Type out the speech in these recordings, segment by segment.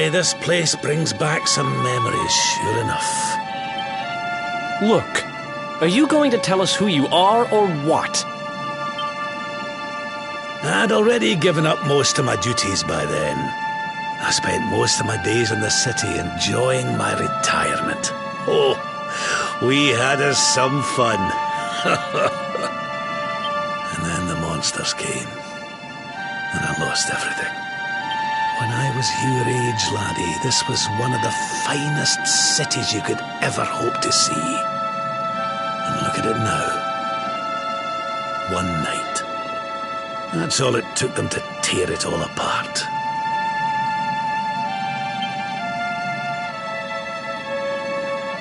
Aye, this place brings back some memories, sure enough. Look, are you going to tell us who you are or what? I'd already given up most of my duties by then. I spent most of my days in the city enjoying my retirement. Oh, we had us some fun. And then the monsters came, and I lost everything. When I was your age, laddie, this was one of the finest cities you could ever hope to see. And look at it now. One night. That's all it took them to tear it all apart.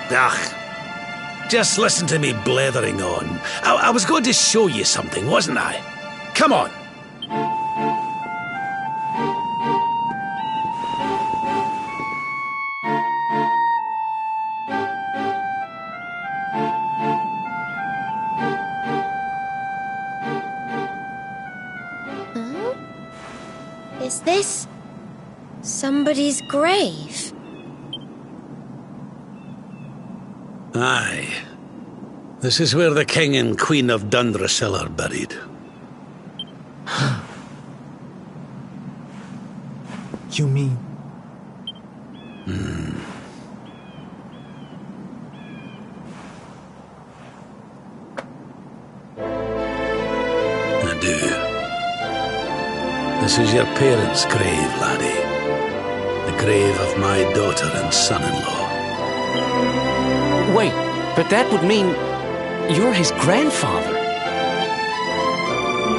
Ugh. Just listen to me blethering on. I was going to show you something, wasn't I? Come on. Is this somebody's grave? Aye. This is where the King and Queen of Dundrasil are buried. You mean... I do. This is your parents' grave, laddie. The grave of my daughter and son-in-law. Wait, but that would mean you're his grandfather.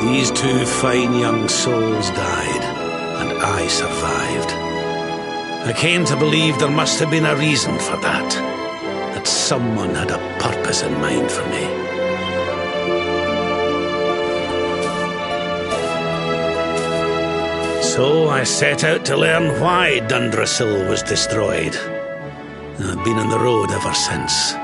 These two fine young souls died, and I survived. I came to believe there must have been a reason for that someone had a purpose in mind for me. So I set out to learn why Dundrasil was destroyed. I've been on the road ever since.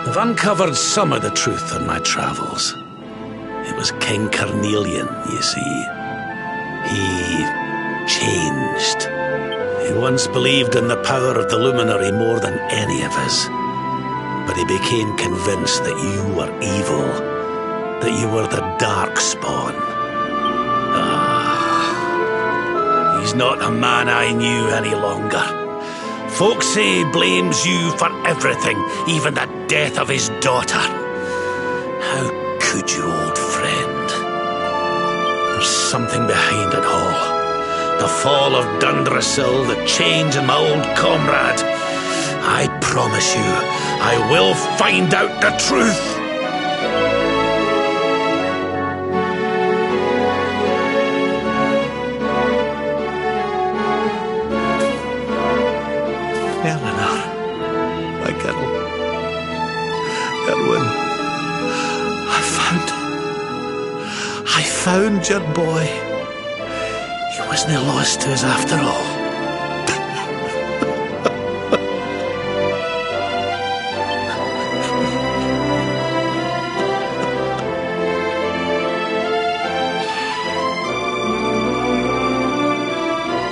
I've uncovered some of the truth on my travels. It was King Carnelian, you see. He changed. He once believed in the power of the luminary more than any of us. But he became convinced that you were evil, that you were the dark spawn. He's not a man I knew any longer. Folks say he blames you for everything, even the death of his daughter. How could you, old friend? There's something behind it all. The fall of Dundrasil, the change in my old comrade. I promise you, I will find out the truth. Eleanor, my girl. Erwin, I found your boy. He wasn't lost to us after all.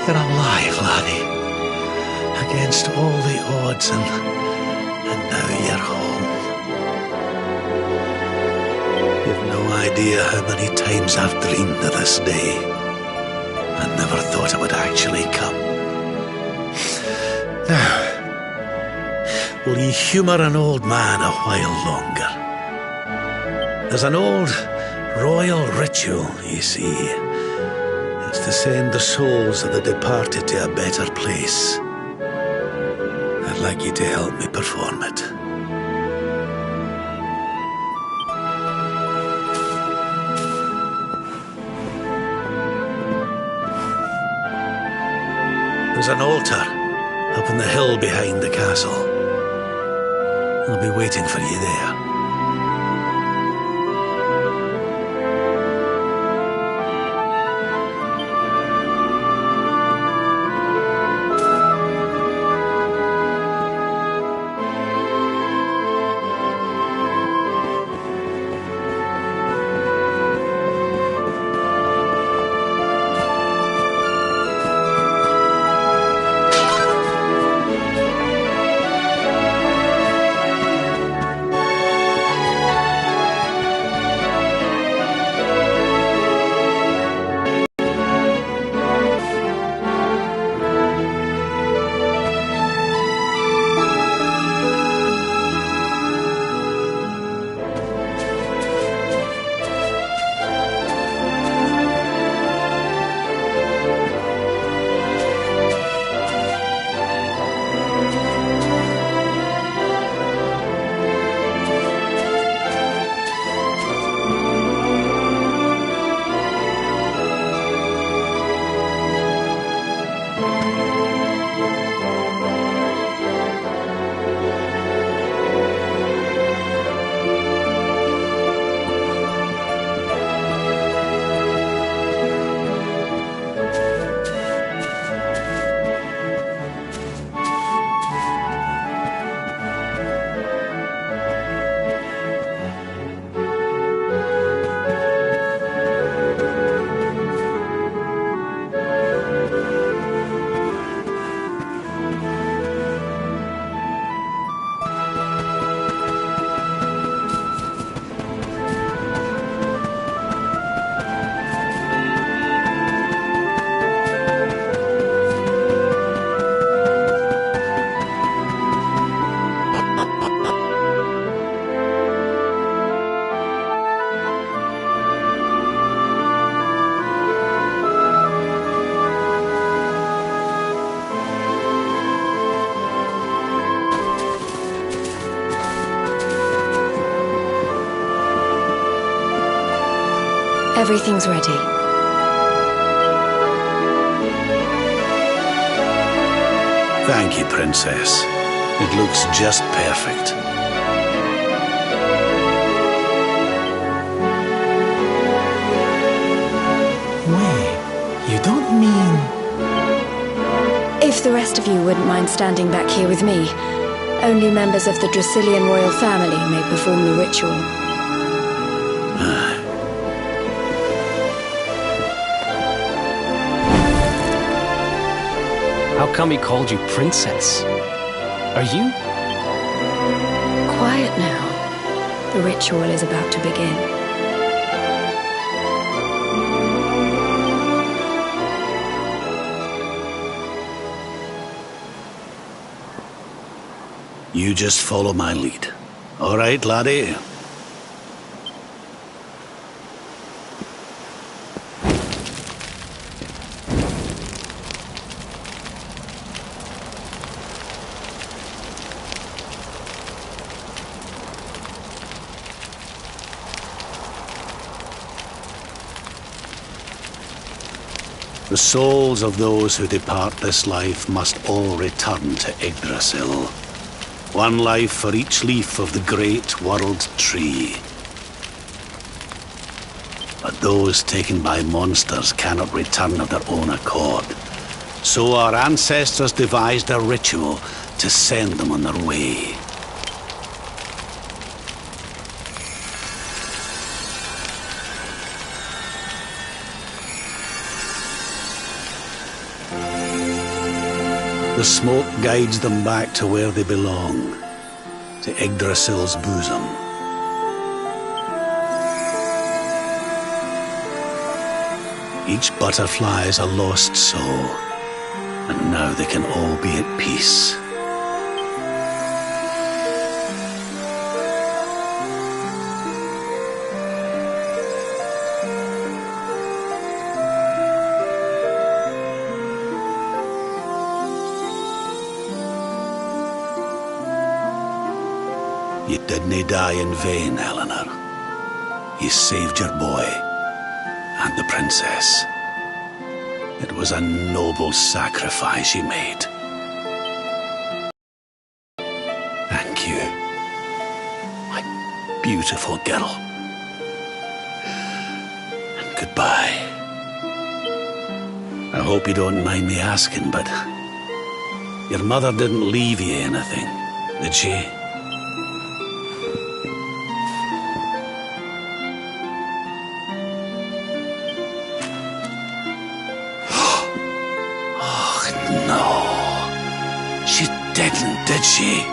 You're alive, laddie. Against all the odds, and now you're home. You've no idea how many times I've dreamed of this day. I never thought it would actually come. Now, will you humour an old man a while longer? There's an old royal ritual, you see. It's to send the souls of the departed to a better place. I'd like you to help me perform it. There's an altar up on the hill behind the castle. I'll be waiting for you there. Everything's ready. Thank you, Princess. It looks just perfect. Wait, you don't mean... If the rest of you wouldn't mind standing back here with me, only members of the Dracilian royal family may perform the ritual. How come he called you princess? Are you? Quiet now. The ritual is about to begin. You just follow my lead. All right, laddie? The souls of those who depart this life must all return to Yggdrasil. One life for each leaf of the great world tree. But those taken by monsters cannot return of their own accord. So our ancestors devised a ritual to send them on their way. The smoke guides them back to where they belong, to Yggdrasil's bosom. Each butterfly is a lost soul, and now they can all be at peace. You didn't die in vain, Eleanor. You saved your boy and the princess. It was a noble sacrifice you made. Thank you, my beautiful girl. And goodbye. I hope you don't mind me asking, but your mother didn't leave you anything, did she? She didn't, did she?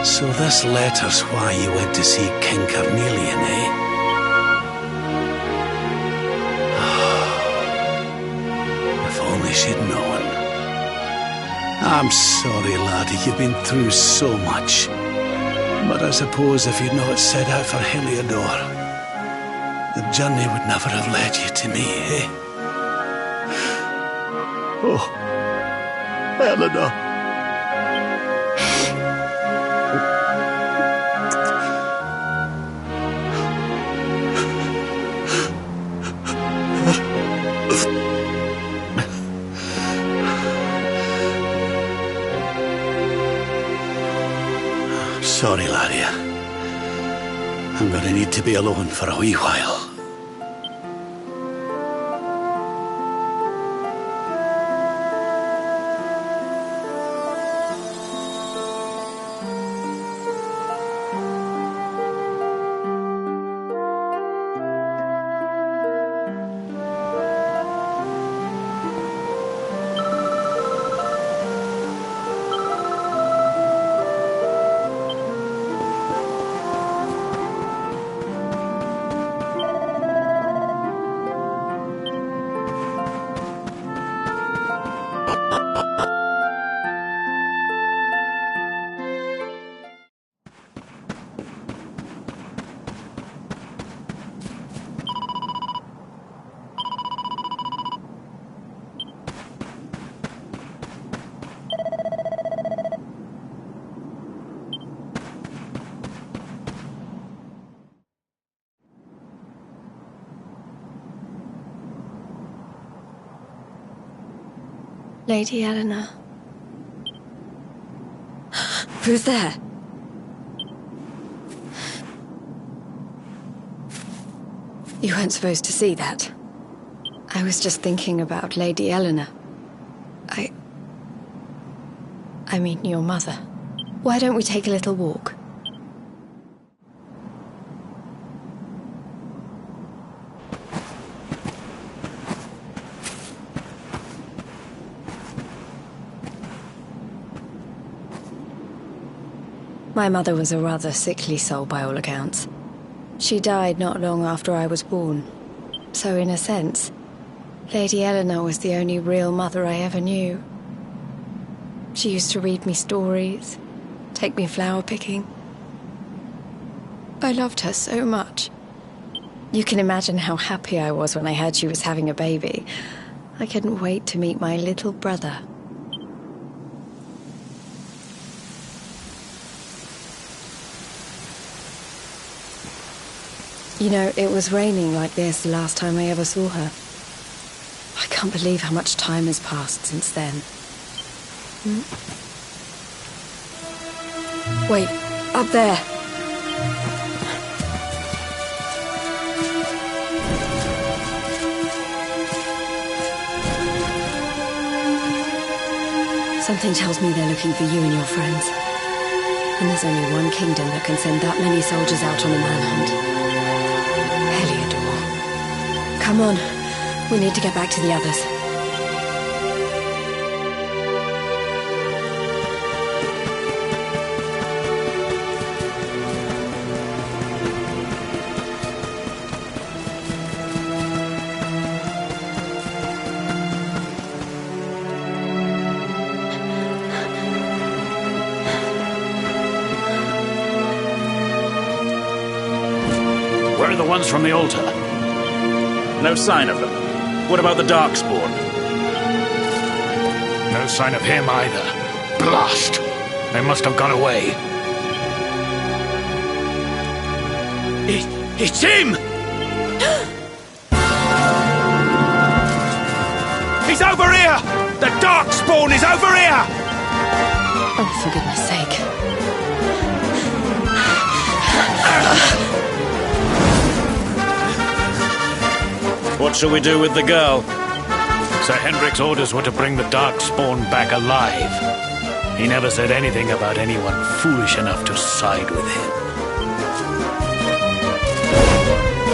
So this letter's why you went to see King Carnelian, eh? If only she'd known. I'm sorry, laddie, you've been through so much. But I suppose if you'd not set out for Heliodor, the journey would never have led you to me, eh? Oh, Eleanor. Sorry, laddie. I'm gonna need to be alone for a wee while. Lady Eleanor. Who's there? You weren't supposed to see that. I was just thinking about Lady Eleanor. I mean, your mother. Why don't we take a little walk? My mother was a rather sickly soul by all accounts. She died not long after I was born. So in a sense, Lady Eleanor was the only real mother I ever knew. She used to read me stories, take me flower picking. I loved her so much. You can imagine how happy I was when I heard she was having a baby. I couldn't wait to meet my little brother. You know, it was raining like this the last time I ever saw her. I can't believe how much time has passed since then. Wait, up there. Something tells me they're looking for you and your friends. And there's only one kingdom that can send that many soldiers out on a manhunt. Heliodor. Come on, we need to get back to the others. Where are the ones from the altar? No sign of them. What about the Darkspawn? No sign of him either. Blast! They must have gone away. It's him! He's over here! The Darkspawn is over here! Oh, for goodness sake. What shall we do with the girl? Sir Hendrik's orders were to bring the Darkspawn back alive. He never said anything about anyone foolish enough to side with him.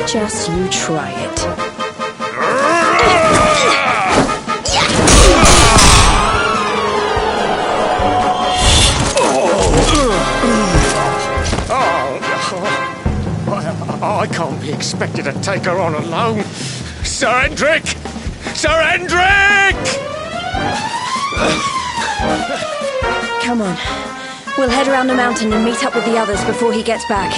Just you try it. I can't be expected to take her on alone. Sir Hendrik! Sir Hendrik! Come on. We'll head around the mountain and meet up with the others before he gets back.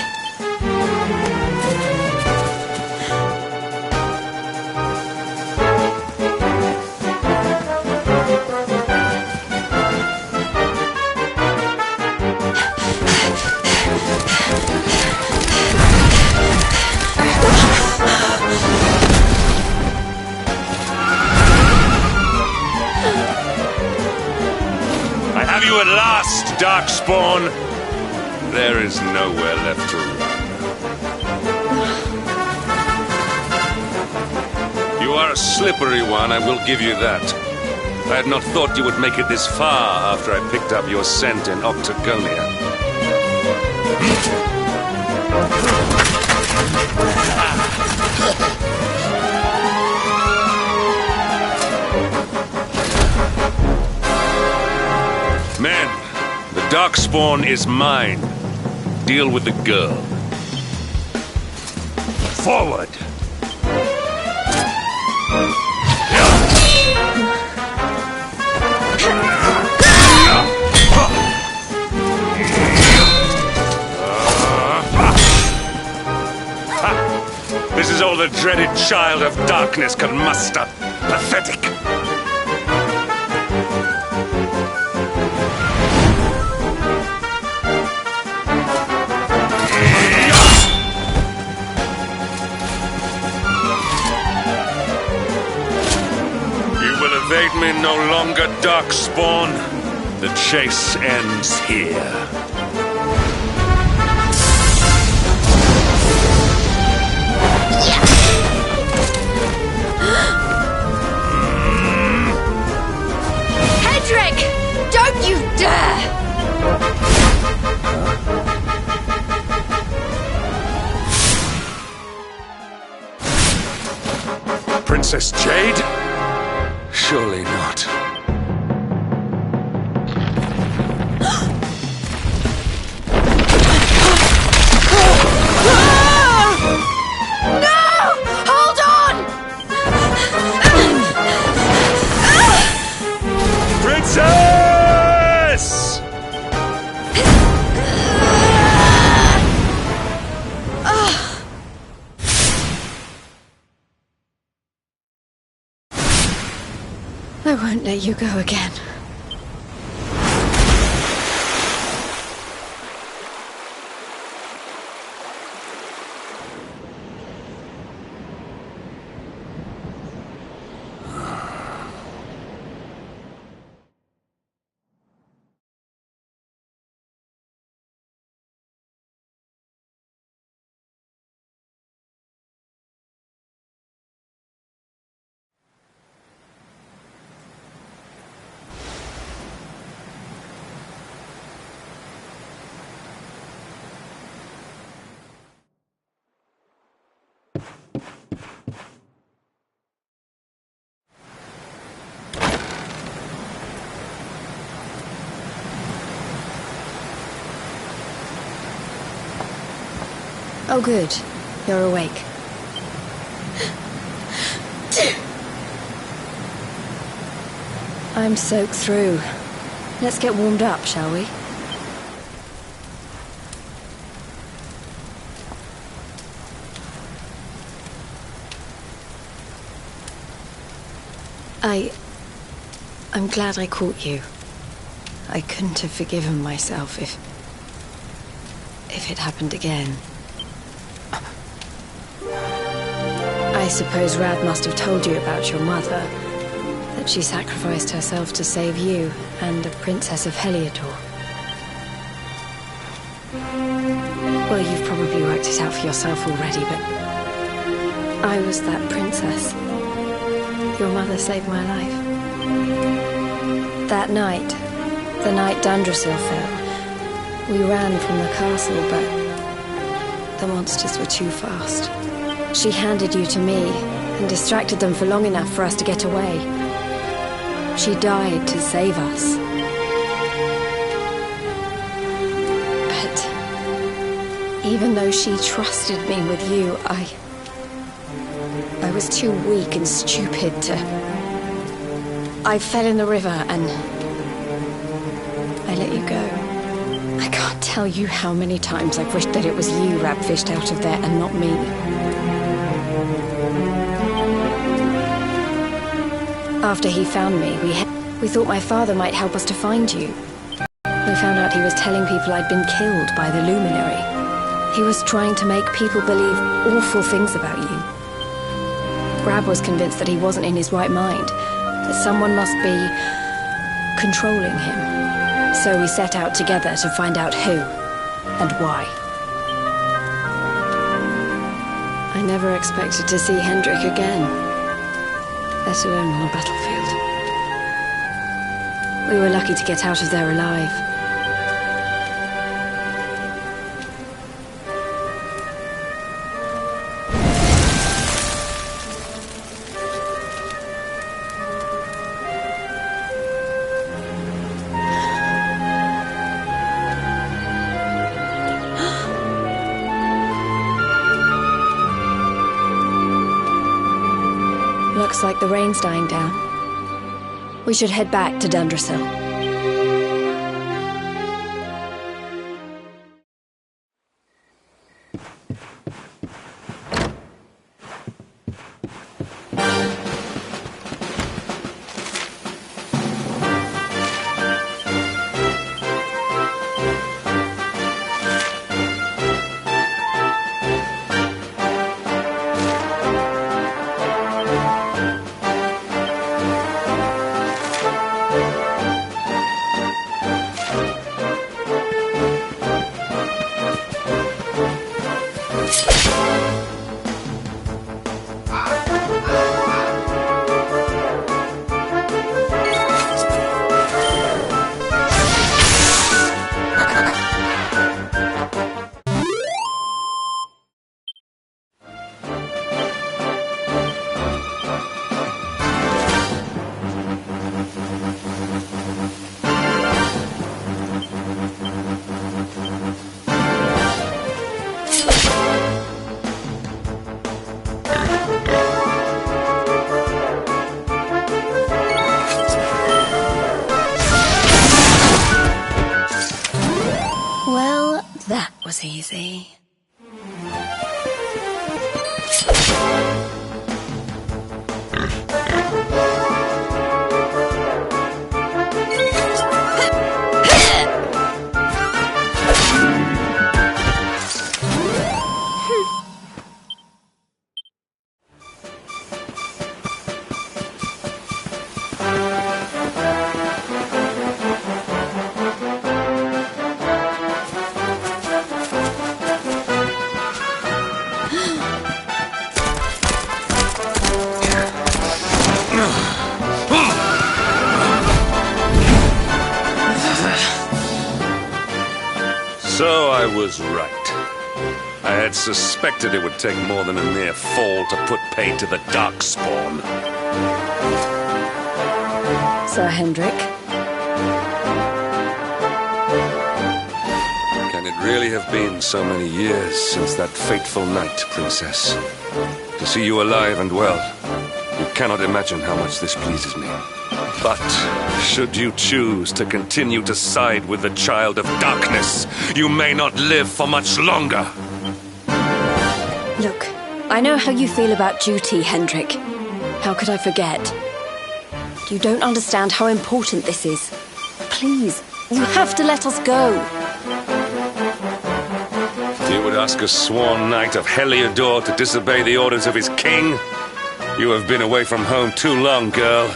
You at last, Darkspawn! There is nowhere left to run. You are a slippery one, I will give you that. I had not thought you would make it this far after I picked up your scent in Octagonia. Men, the Darkspawn is mine. Deal with the girl. Forward! This is all the dreaded child of darkness can muster. Pathetic. You will evade me no longer, Darkspawn. The chase ends here. Hedrick! Don't you dare! Princess Jade? Surely not. Princess! I won't let you go again. Oh, good. You're awake. I'm soaked through. Let's get warmed up, shall we? I'm glad I caught you. I couldn't have forgiven myself if it happened again. I suppose Rad must have told you about your mother, that she sacrificed herself to save you and the Princess of Heliodor. Well, you've probably worked it out for yourself already, but I was that princess. Your mother saved my life. That night, the night Dundrasil fell, we ran from the castle, but the monsters were too fast. She handed you to me and distracted them for long enough for us to get away. She died to save us. But even though she trusted me with you, I was too weak and stupid to... I fell in the river and I let you go. I can't tell you how many times I've wished that it was you Rab fished out of there and not me. After he found me, we thought my father might help us to find you. We found out he was telling people I'd been killed by the Luminary. He was trying to make people believe awful things about you. Rab was convinced that he wasn't in his right mind, that someone must be controlling him. So we set out together to find out who and why. I never expected to see Hendrik again, let alone on a battlefield. We were lucky to get out of there alive. Looks like the rain's dying down. We should head back to Dundrasil. was easy. So I was right. I had suspected it would take more than a mere fall to put paid to the Darkspawn. Sir Hendrik? Can it really have been so many years since that fateful night, Princess? To see you alive and well, you cannot imagine how much this pleases me. But should you choose to continue to side with the Child of Darkness, you may not live for much longer. Look, I know how you feel about duty, Hendrik. How could I forget? You don't understand how important this is. Please, you have to let us go. You would ask a sworn knight of Heliodor to disobey the orders of his king? You have been away from home too long, girl.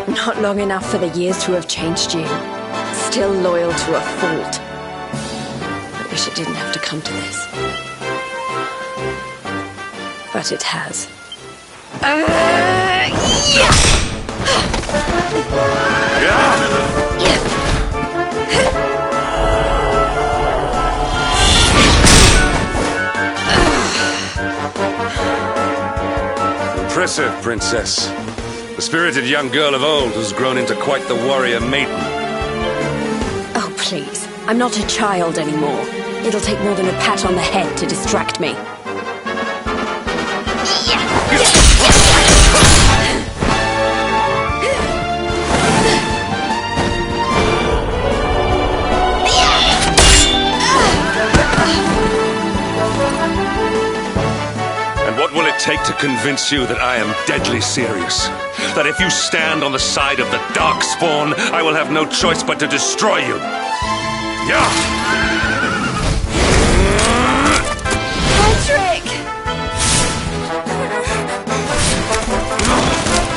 Not long enough for the years to have changed you. Still loyal to a fault. I wish it didn't have to come to this. But it has. Impressive, Princess. The spirited young girl of old has grown into quite the warrior maiden. Oh, please. I'm not a child anymore. It'll take more than a pat on the head to distract me. What will it take to convince you that I am deadly serious? That if you stand on the side of the Darkspawn, I will have no choice but to destroy you? Yeah! Patrick!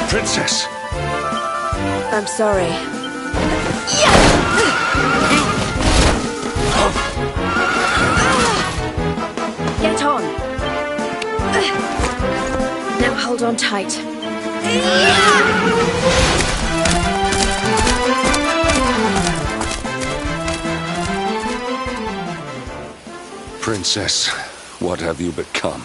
Princess! I'm sorry. Get on! Now hold on tight. Princess, what have you become?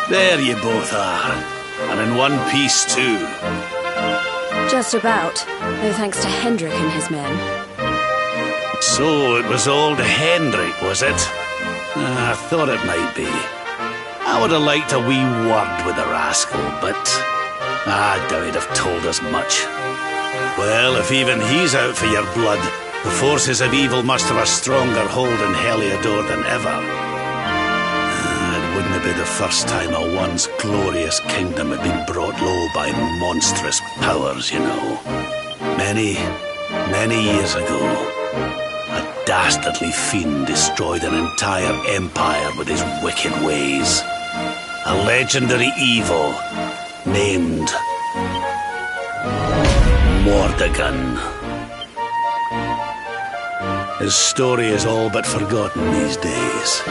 There you both are. And in one piece, too. Just about. No thanks to Hendrik and his men. So it was old Hendrik, was it? I thought it might be. I would have liked a wee word with the rascal, but I doubt he'd have told us much. Well, if even he's out for your blood, the forces of evil must have a stronger hold in Heliodor than ever. It wouldn't be the first time a once glorious kingdom had been brought low by monstrous powers, you know. Many, many years ago, a dastardly fiend destroyed an entire empire with his wicked ways. A legendary evil named Mordegon. His story is all but forgotten these days.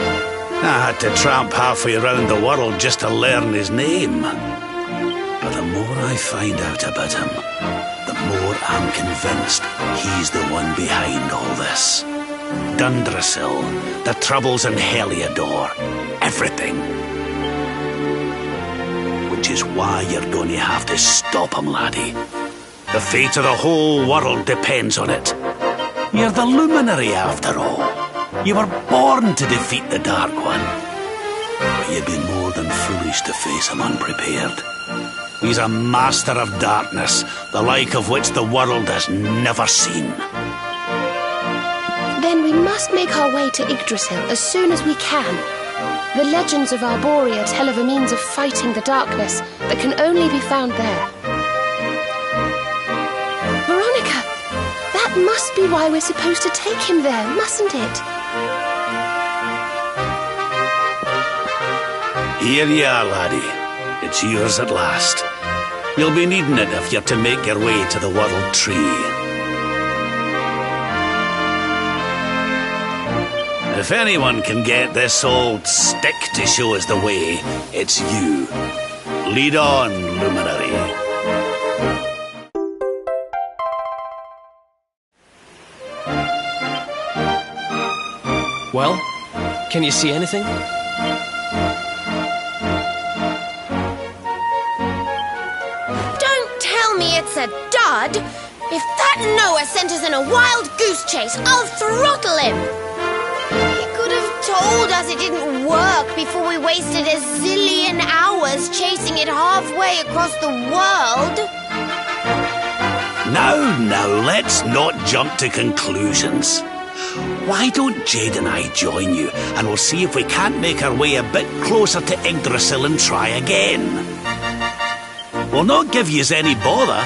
I had to tramp halfway around the world just to learn his name. But the more I find out about him, the more I'm convinced he's the one behind all this. Dundrasil, the troubles in Heliodor, everything. Which is why you're going to have to stop him, laddie. The fate of the whole world depends on it. You're the luminary, after all. You were born to defeat the Dark One. But you'd be more than foolish to face him unprepared. He's a master of darkness, the like of which the world has never seen. Then we must make our way to Yggdrasil as soon as we can. The legends of Arborea tell of a means of fighting the darkness that can only be found there. Veronica, that must be why we're supposed to take him there, mustn't it? Here you are, laddie. It's yours at last. You'll be needing it if you're to make your way to the World Tree. If anyone can get this old stick to show us the way, it's you. Lead on, luminary. Well, can you see anything? Don't tell me it's a dud! If that Noah sent us in a wild goose chase, I'll throttle him! He could have told us it didn't work before we wasted a zillion hours chasing it halfway across the world. Now, let's not jump to conclusions. Why don't Jade and I join you, and we'll see if we can't make our way a bit closer to Yggdrasil and try again. We'll not give yous any bother.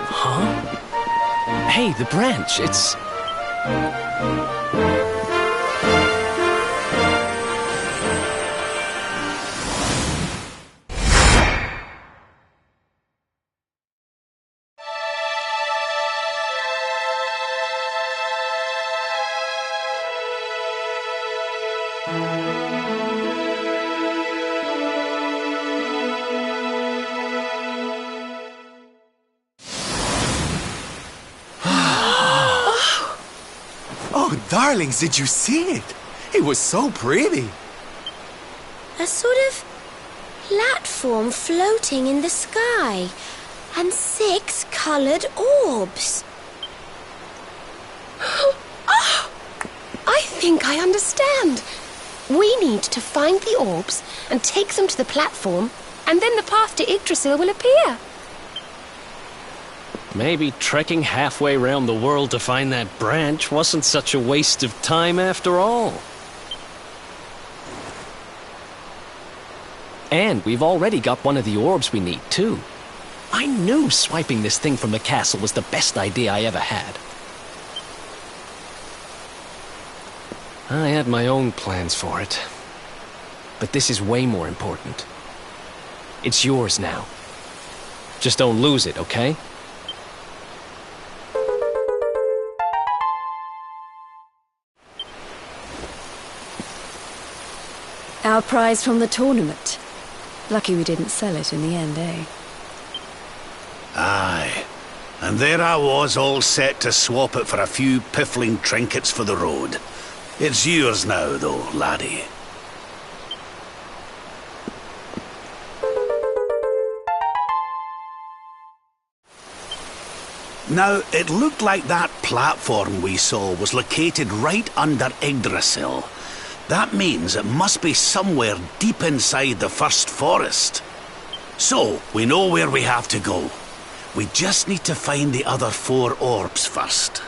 Huh? Hey, the branch, it's... Oh, darlings, did you see it? It was so pretty. A sort of platform floating in the sky, and 6 coloured orbs. Oh, I think I understand. We need to find the orbs and take them to the platform, and then the path to Yggdrasil will appear. Maybe trekking halfway around the world to find that branch wasn't such a waste of time after all. And we've already got one of the orbs we need, too. I knew swiping this thing from the castle was the best idea I ever had. I had my own plans for it. But this is way more important. It's yours now. Just don't lose it, okay? Our prize from the tournament. Lucky we didn't sell it in the end, eh? Aye. And there I was, all set to swap it for a few piffling trinkets for the road. It's yours now, though, laddie. Now, it looked like that platform we saw was located right under Yggdrasil. That means it must be somewhere deep inside the first forest. So, we know where we have to go. We just need to find the other 4 orbs first.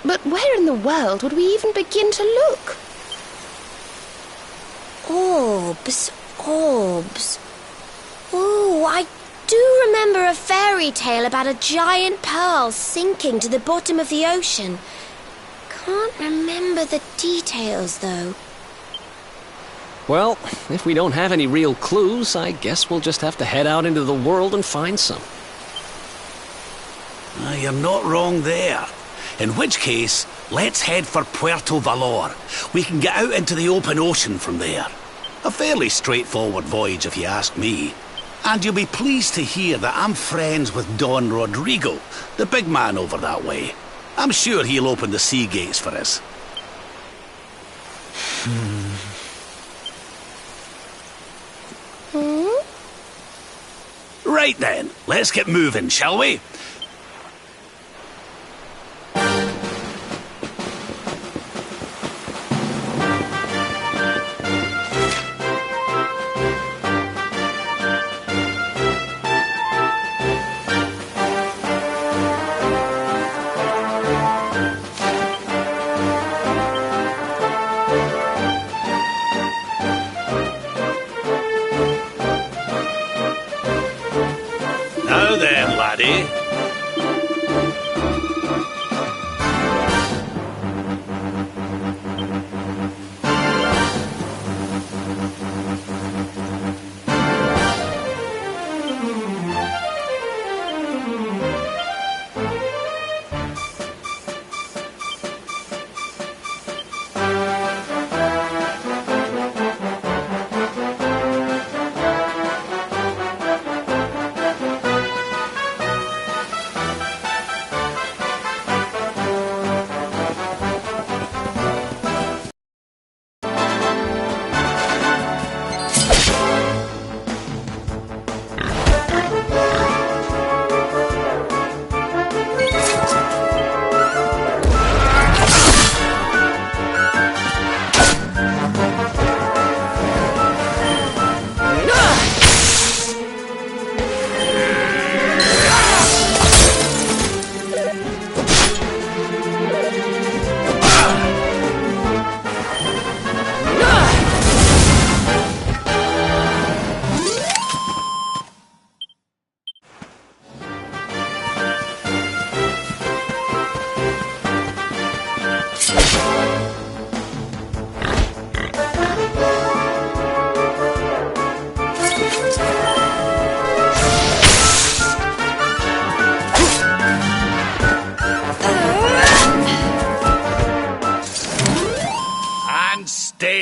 But where in the world would we even begin to look? Orbs, orbs. Oh, I do remember a fairy tale about a giant pearl sinking to the bottom of the ocean. Can't remember the details, though. Well, if we don't have any real clues, I guess we'll just have to head out into the world and find some. You're not wrong there. In which case, let's head for Puerto Valor. We can get out into the open ocean from there. A fairly straightforward voyage, if you ask me. And you'll be pleased to hear that I'm friends with Don Rodrigo, the big man over that way. I'm sure he'll open the sea gates for us. Right then, let's get moving, shall we? Now then, laddie.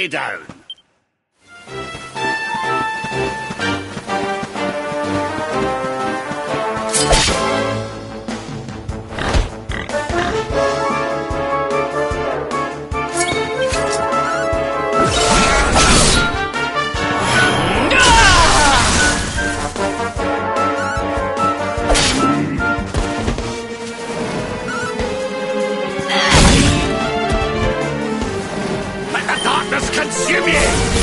lay down. Let the darkness consume you!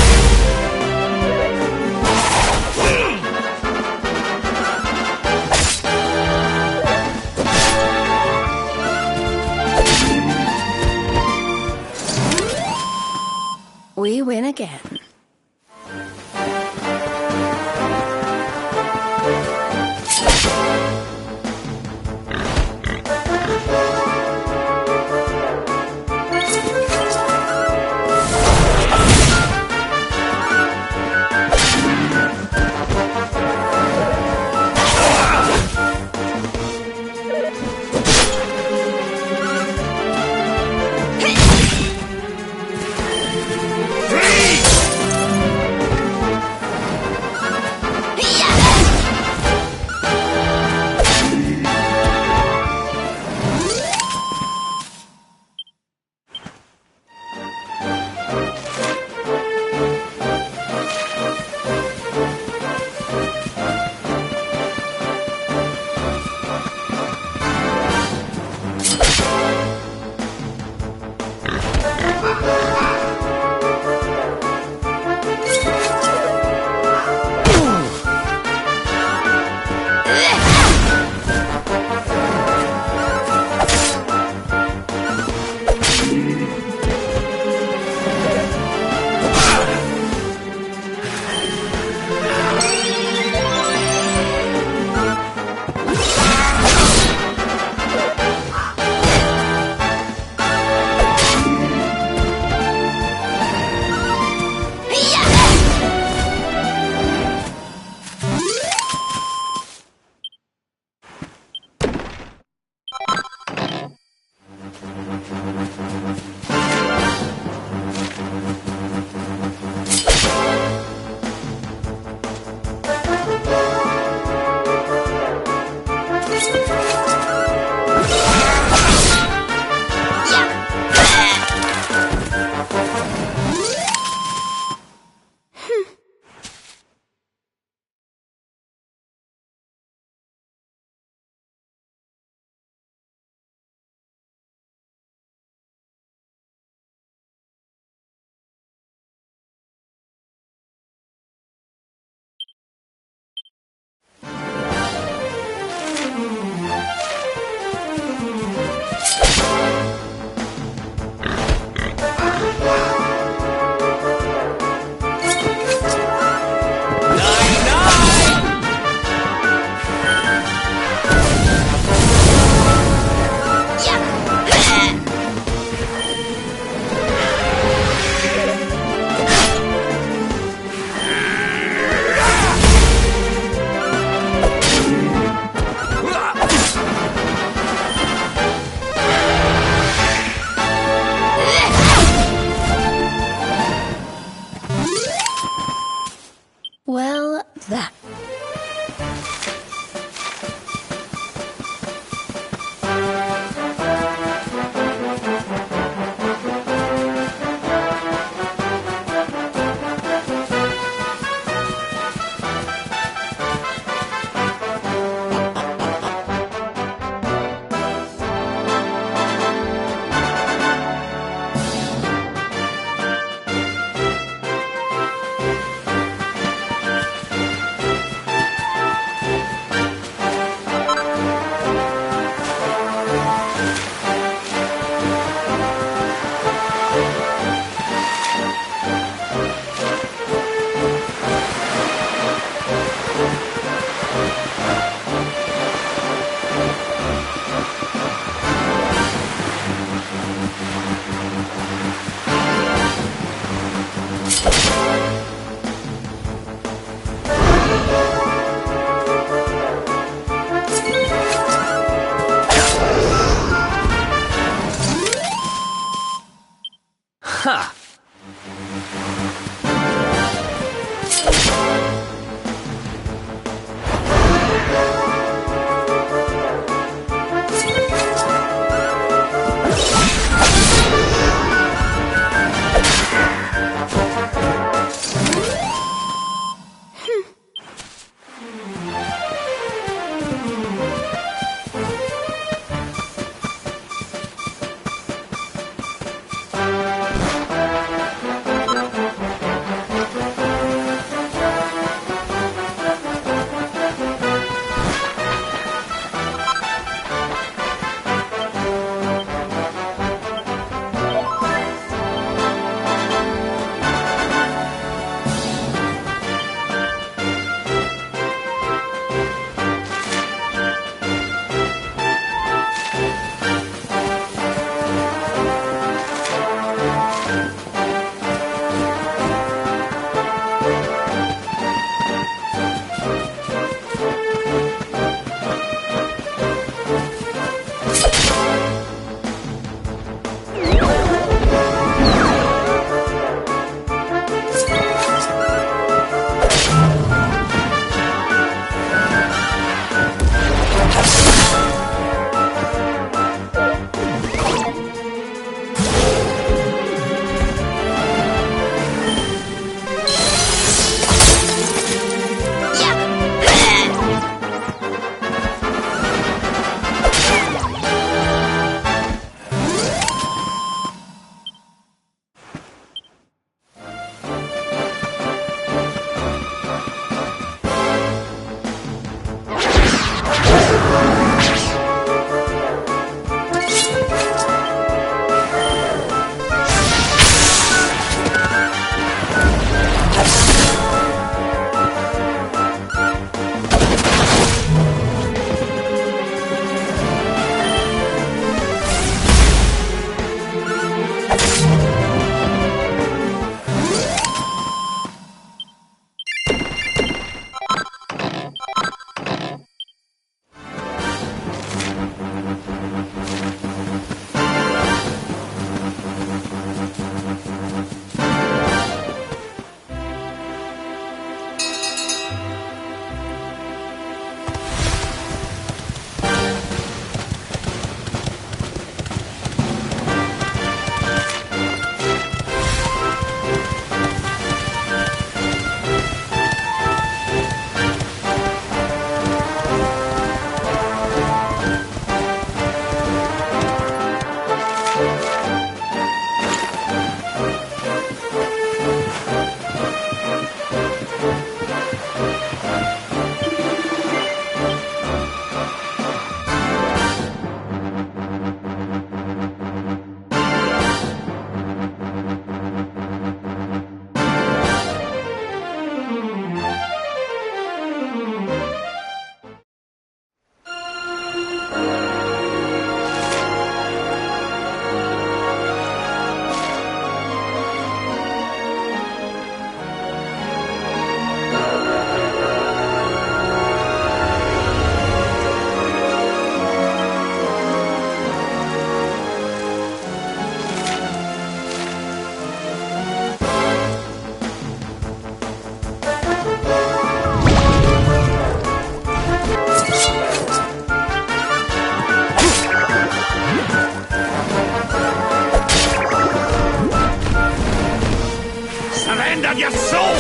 your soul!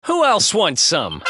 Who else wants some?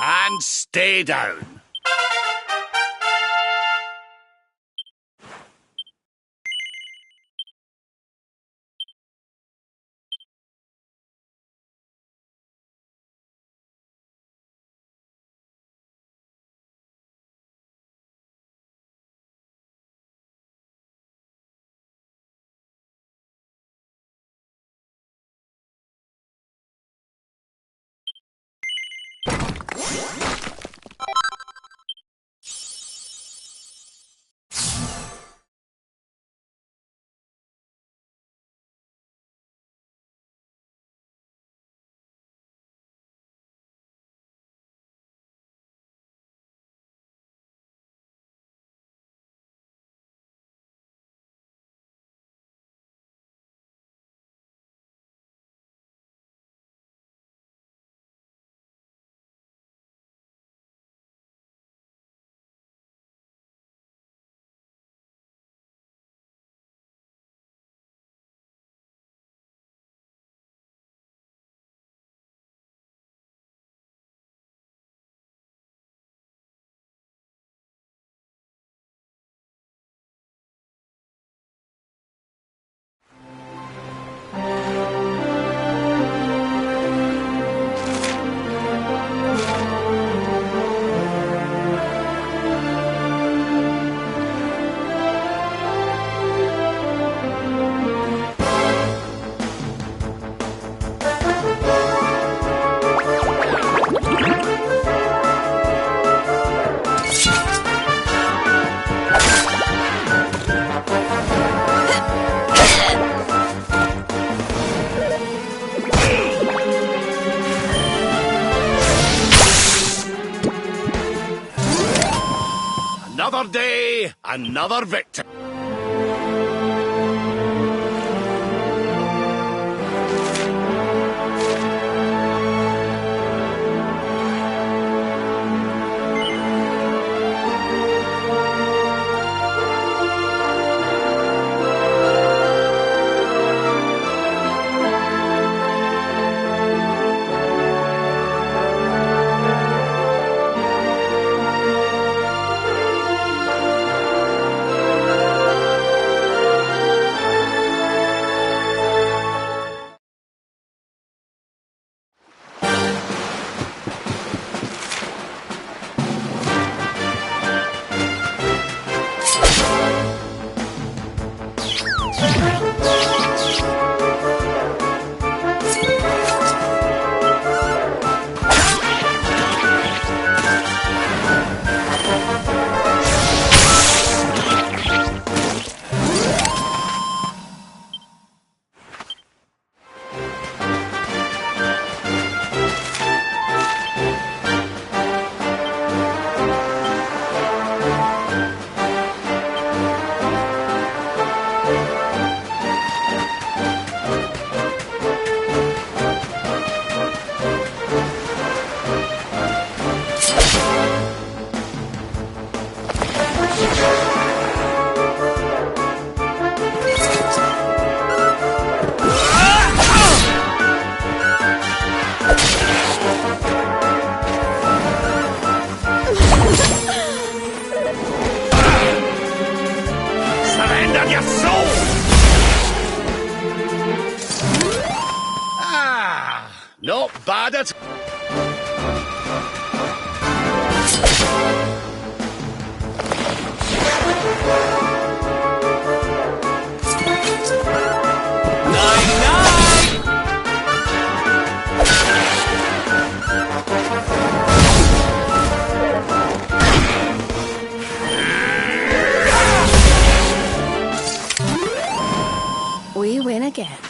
And stay down. Another day, another victim. Not bad at... We win again.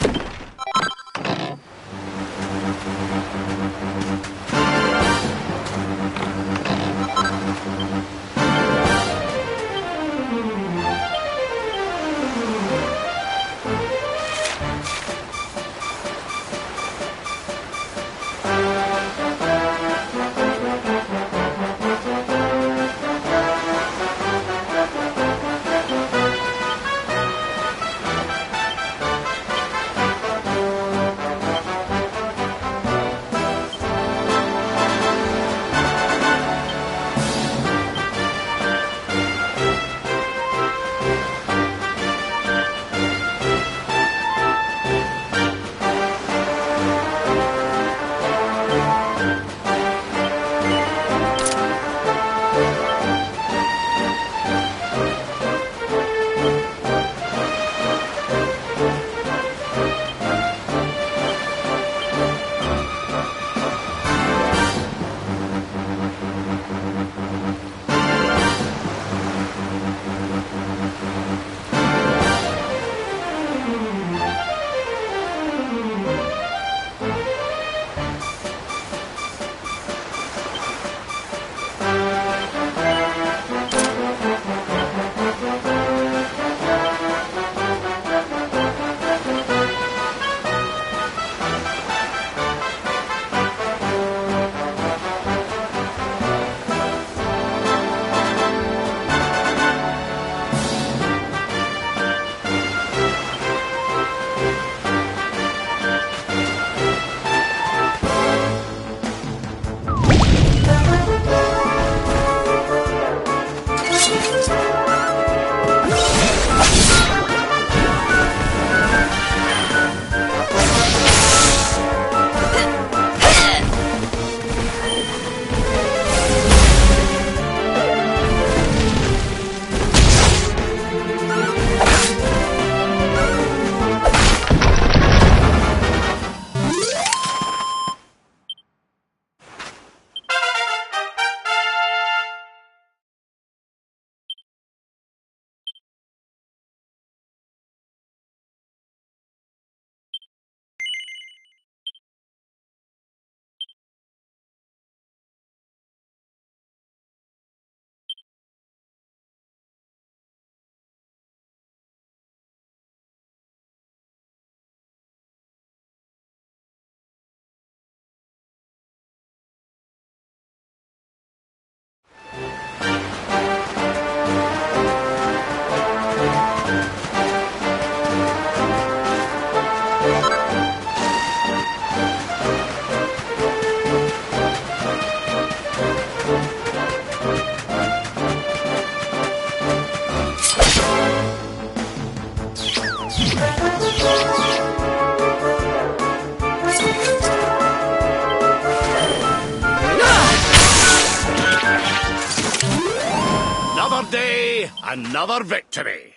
Another day, another victory.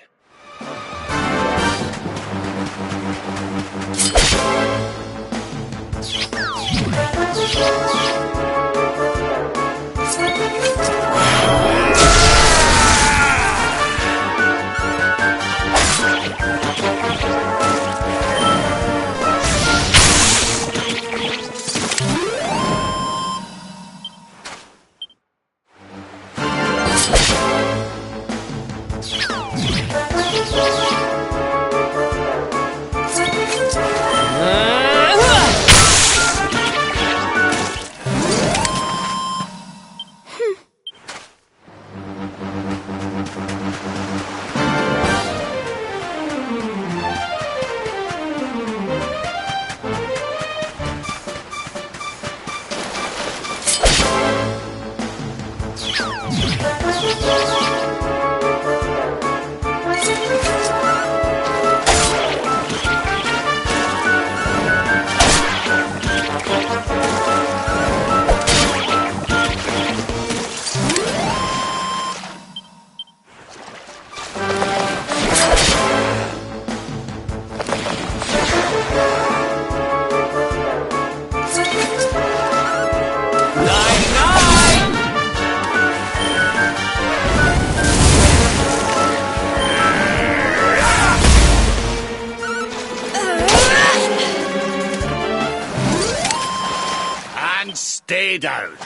Stay down.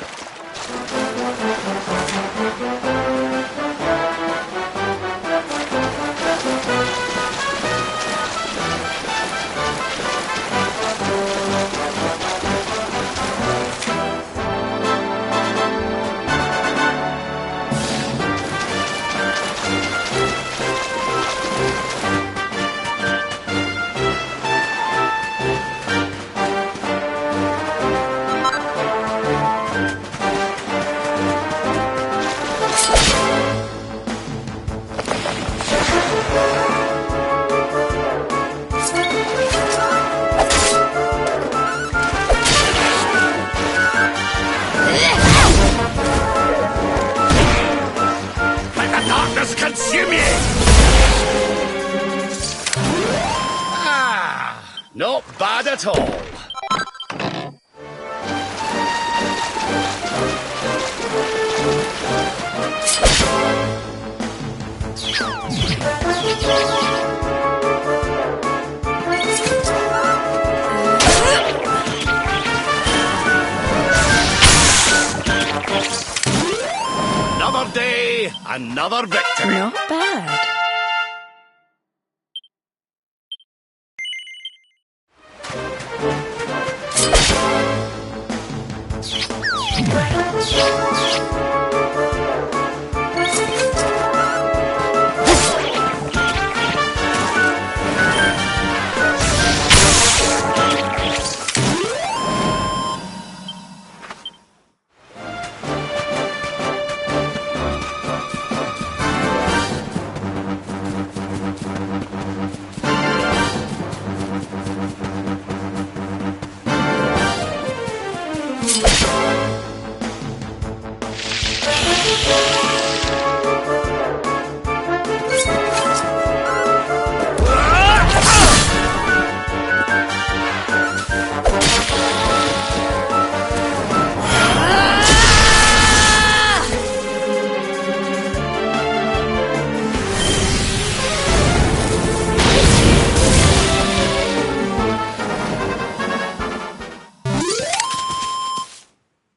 Consume you! Ah, not bad at all. Another day, another victory. Not bad.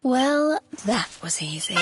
Well, that was easy.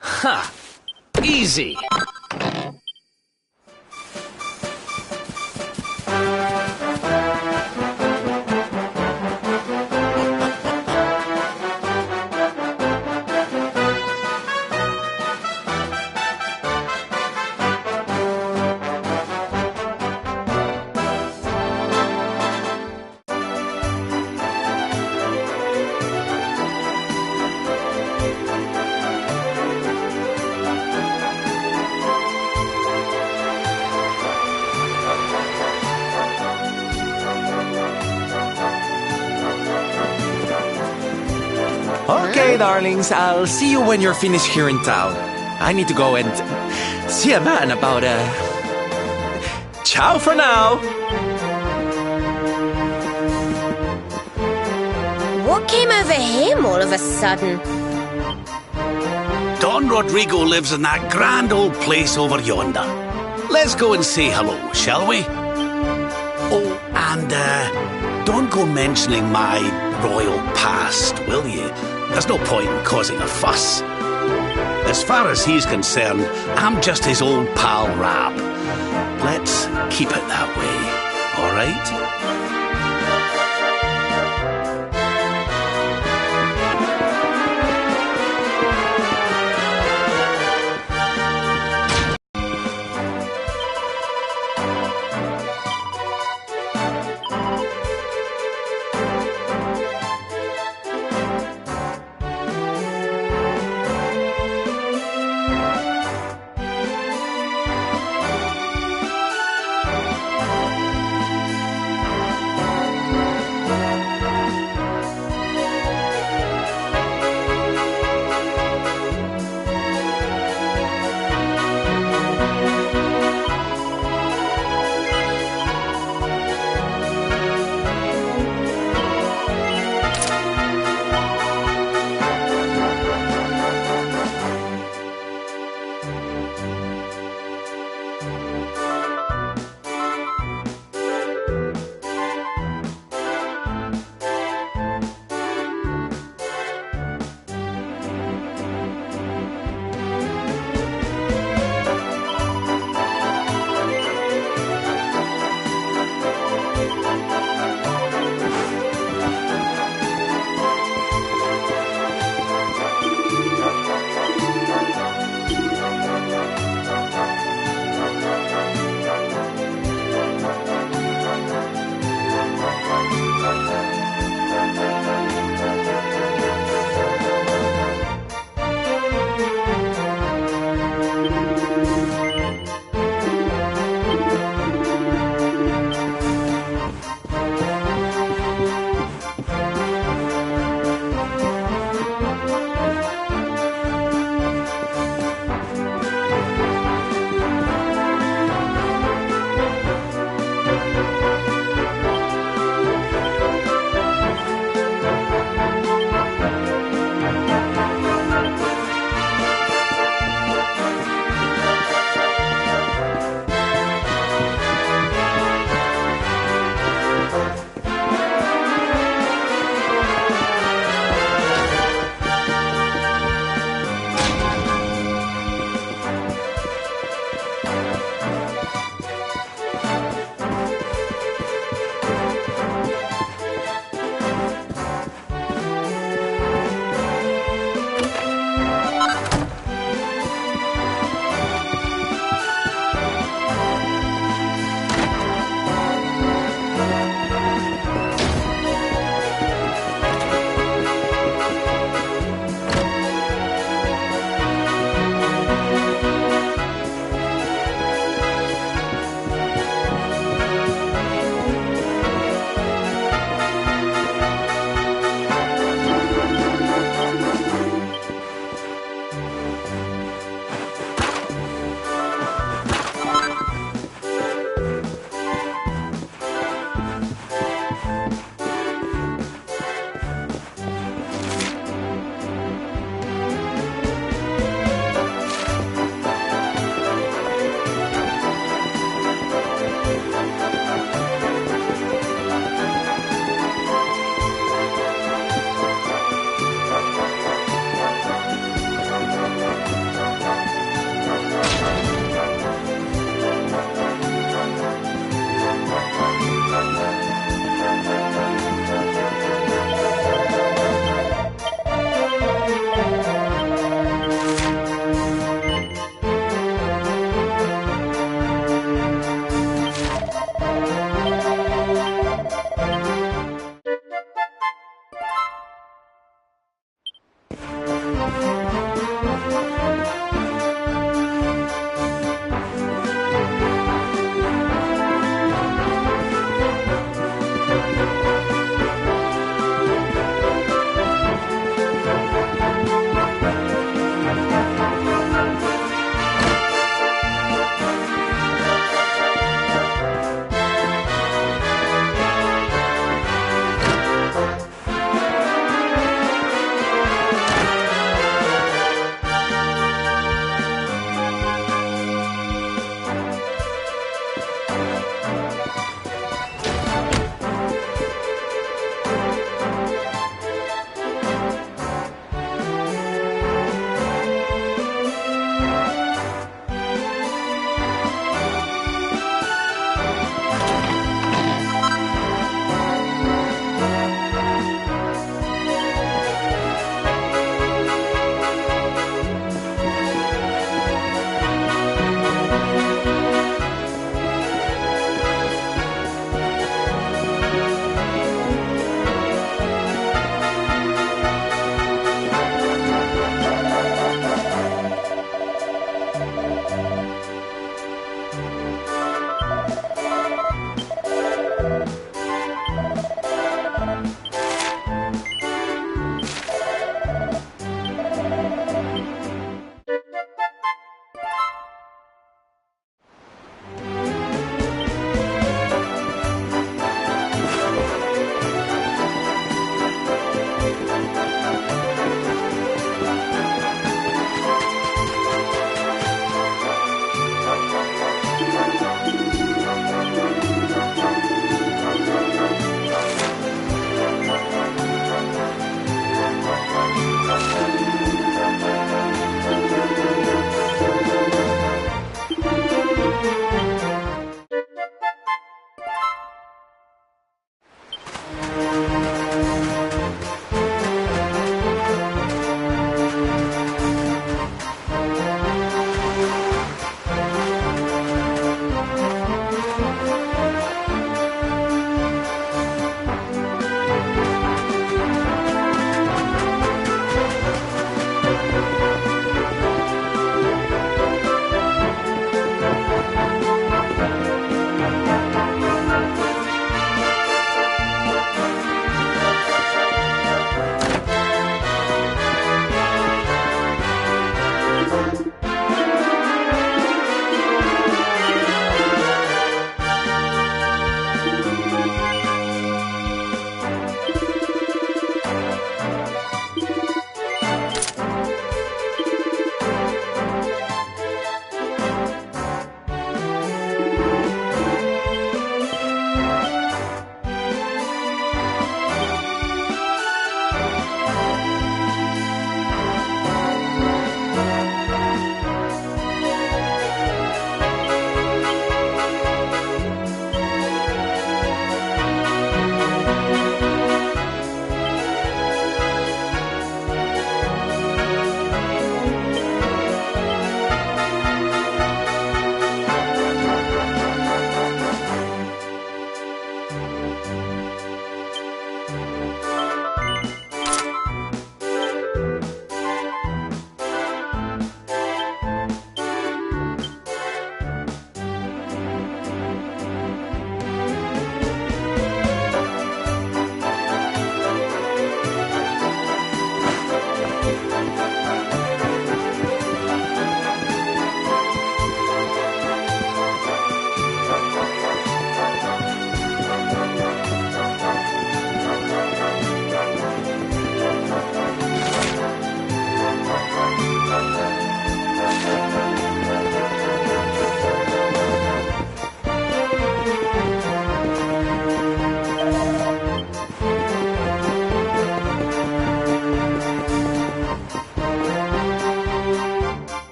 Ha! Easy! Okay, darlings, I'll see you when you're finished here in town. I need to go and see a man about Ciao for now! What came over him all of a sudden? Don Rodrigo lives in that grand old place over yonder. Let's go and say hello, shall we? Oh, and don't go mentioning my royal past, will you? There's no point in causing a fuss. As far as he's concerned, I'm just his old pal Rab. Let's keep it that way, all right?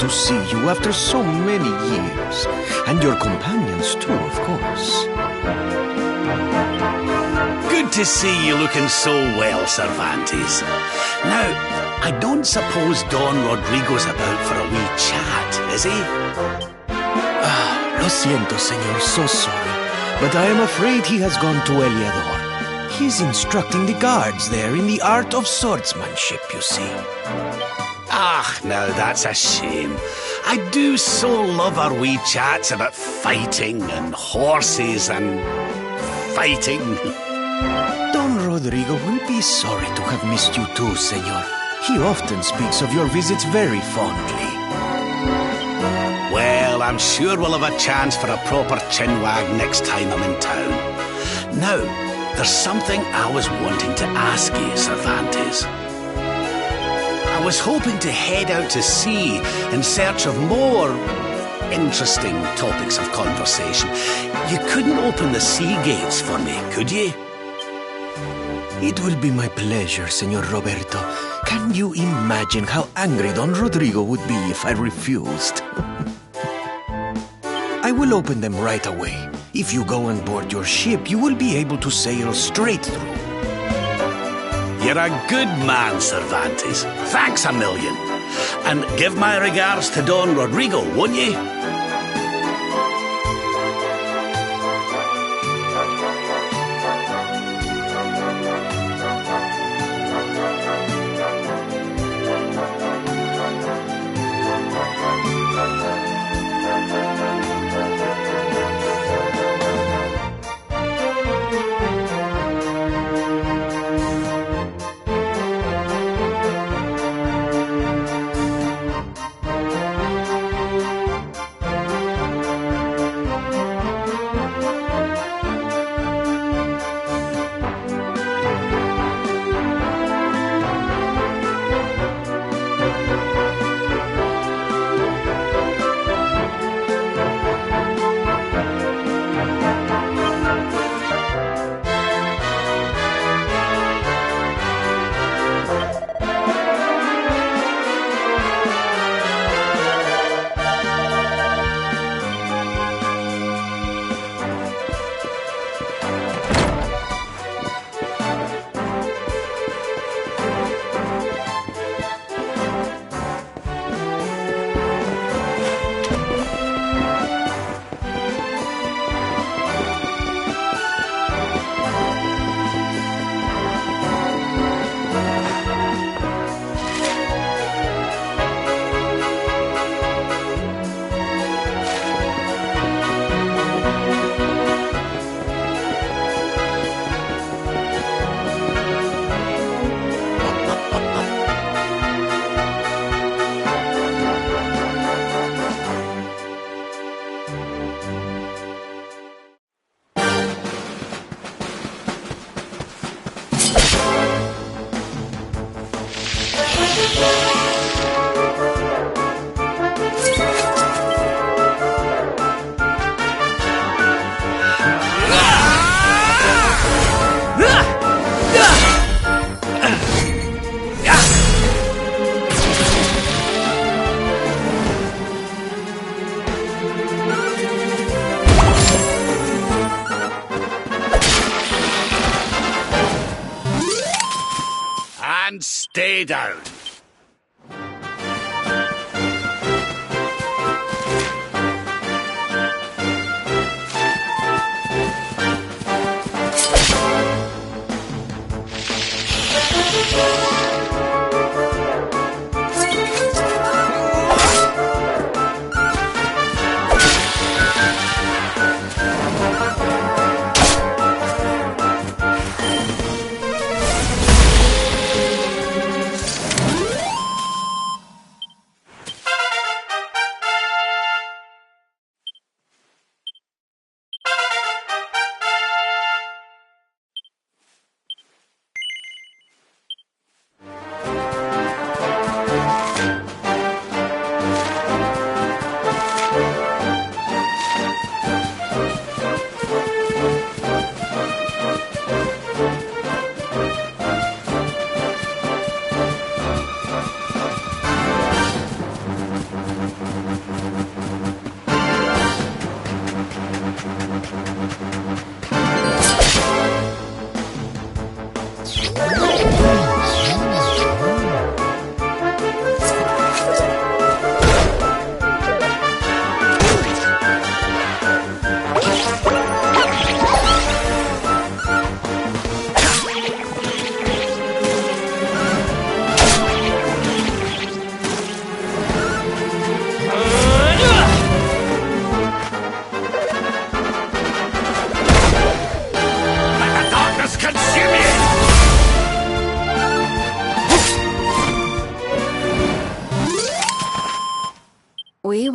to see you after so many years. And your companions too, of course. Good to see you looking so well, Cervantes. Now, I don't suppose Don Rodrigo's about for a wee chat, is he? Lo siento, senor, so sorry. But I am afraid he has gone to Eliador. He is instructing the guards there in the art of swordsmanship, you see. Ah, now that's a shame. I do so love our wee chats about fighting and horses and fighting. Don Rodrigo will be sorry to have missed you too, senor. He often speaks of your visits very fondly. Well, I'm sure we'll have a chance for a proper chinwag next time I'm in town. Now, there's something I was wanting to ask you, Cervantes. I was hoping to head out to sea in search of more interesting topics of conversation. You couldn't open the sea gates for me, could you? It will be my pleasure, Senor Roberto. Can you imagine how angry Don Rodrigo would be if I refused? I will open them right away. If you go on board your ship, you will be able to sail straight through. You're a good man, Cervantes. Thanks a million. And give my regards to Don Rodrigo, won't you? And stay down.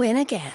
win again.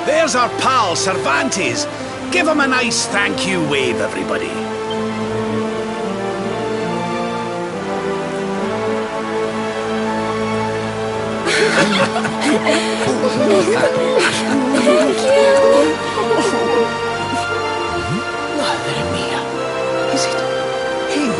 There's our pal, Cervantes. Give him a nice thank you wave, everybody. Madre mía. Is it him?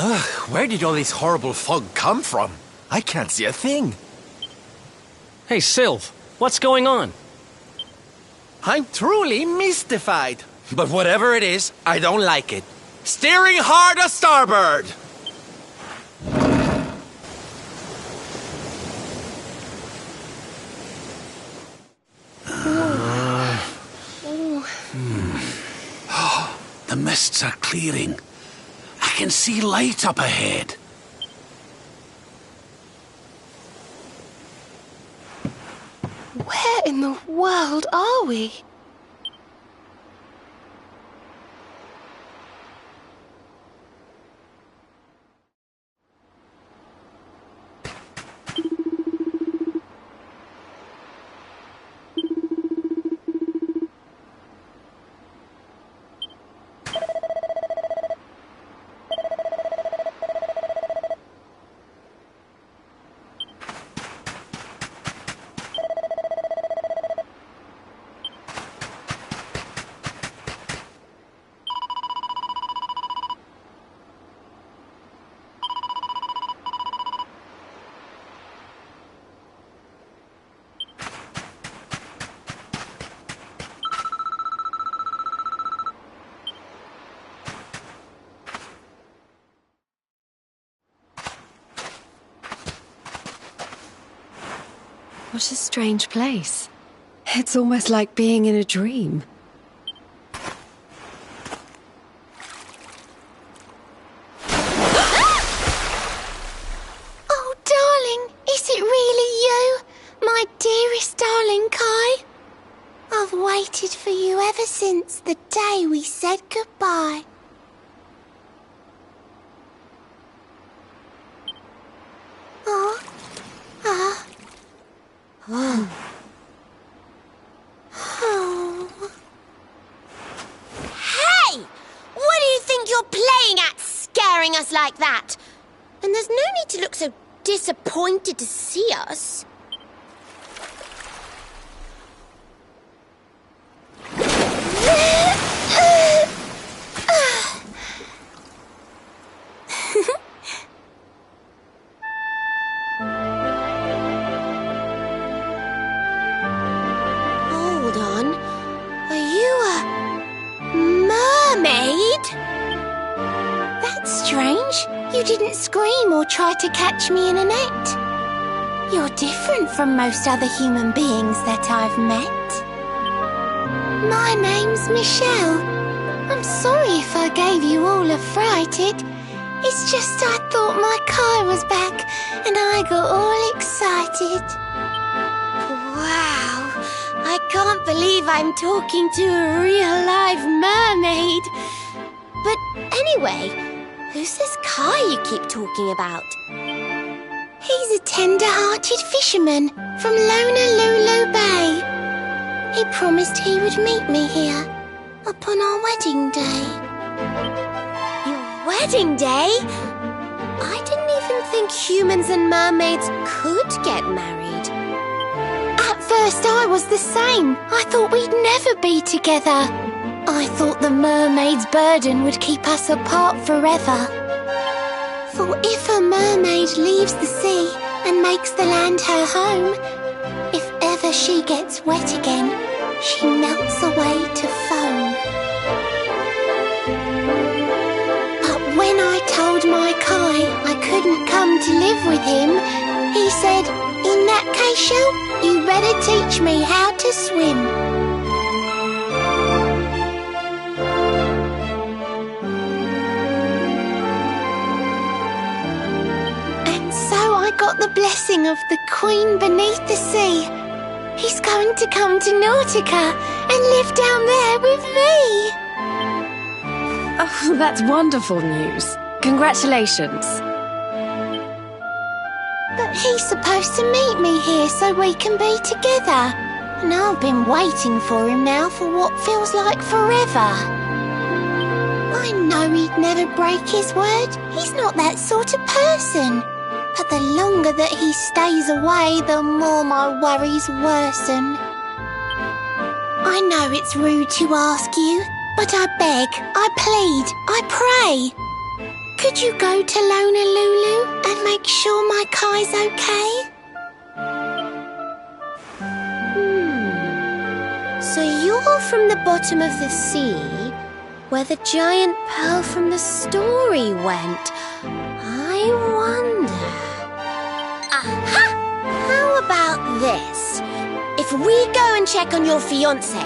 Ugh, where did all this horrible fog come from? I can't see a thing. Hey, Sylv, what's going on? I'm truly mystified. But whatever it is, I don't like it. Steering hard a starboard! The mists are clearing. I can see light up ahead. Where in the world are we? What a strange place. It's almost like being in a dream. Oh, darling, is it really you? My dearest darling Kai? I've waited for you ever since the day we said goodbye. Hey! What do you think you're playing at, scaring us like that? And there's no need to look so disappointed to see us. Hold on. Are you a mermaid? That's strange. You didn't scream or try to catch me in a net. You're different from most other human beings that I've met. My name's Michelle. I'm sorry if I gave you all a fright. It's just I thought my Kai was back and I got all excited. Wow, I can't believe I'm talking to a real live mermaid. But anyway, who's this Kai you keep talking about? He's a tender-hearted fisherman from Honolulu Bay. He promised he would meet me here upon our wedding day. Your wedding day? I didn't even think humans and mermaids could get married. At first I was the same. I thought we'd never be together. I thought the mermaid's burden would keep us apart forever. For if a mermaid leaves the sea and makes the land her home, if ever she gets wet again, she melts away to foam. But when I told my Kai I couldn't come to live with him, he said, "In that case, Shell, you better teach me how to swim." And so I got the blessing of the Queen beneath the sea. He's going to come to Nautica and live down there with me. Oh, that's wonderful news. Congratulations. But he's supposed to meet me here so we can be together. And I've been waiting for him now for what feels like forever. I know he'd never break his word. He's not that sort of person. But the longer that he stays away, the more my worries worsen. I know it's rude to ask you, but I beg, I plead, I pray. Could you go to Honolulu and make sure my Kai's okay? So you're from the bottom of the sea, where the giant pearl from the story went. I wonder... Aha! How about this? If we go and check on your fiancé,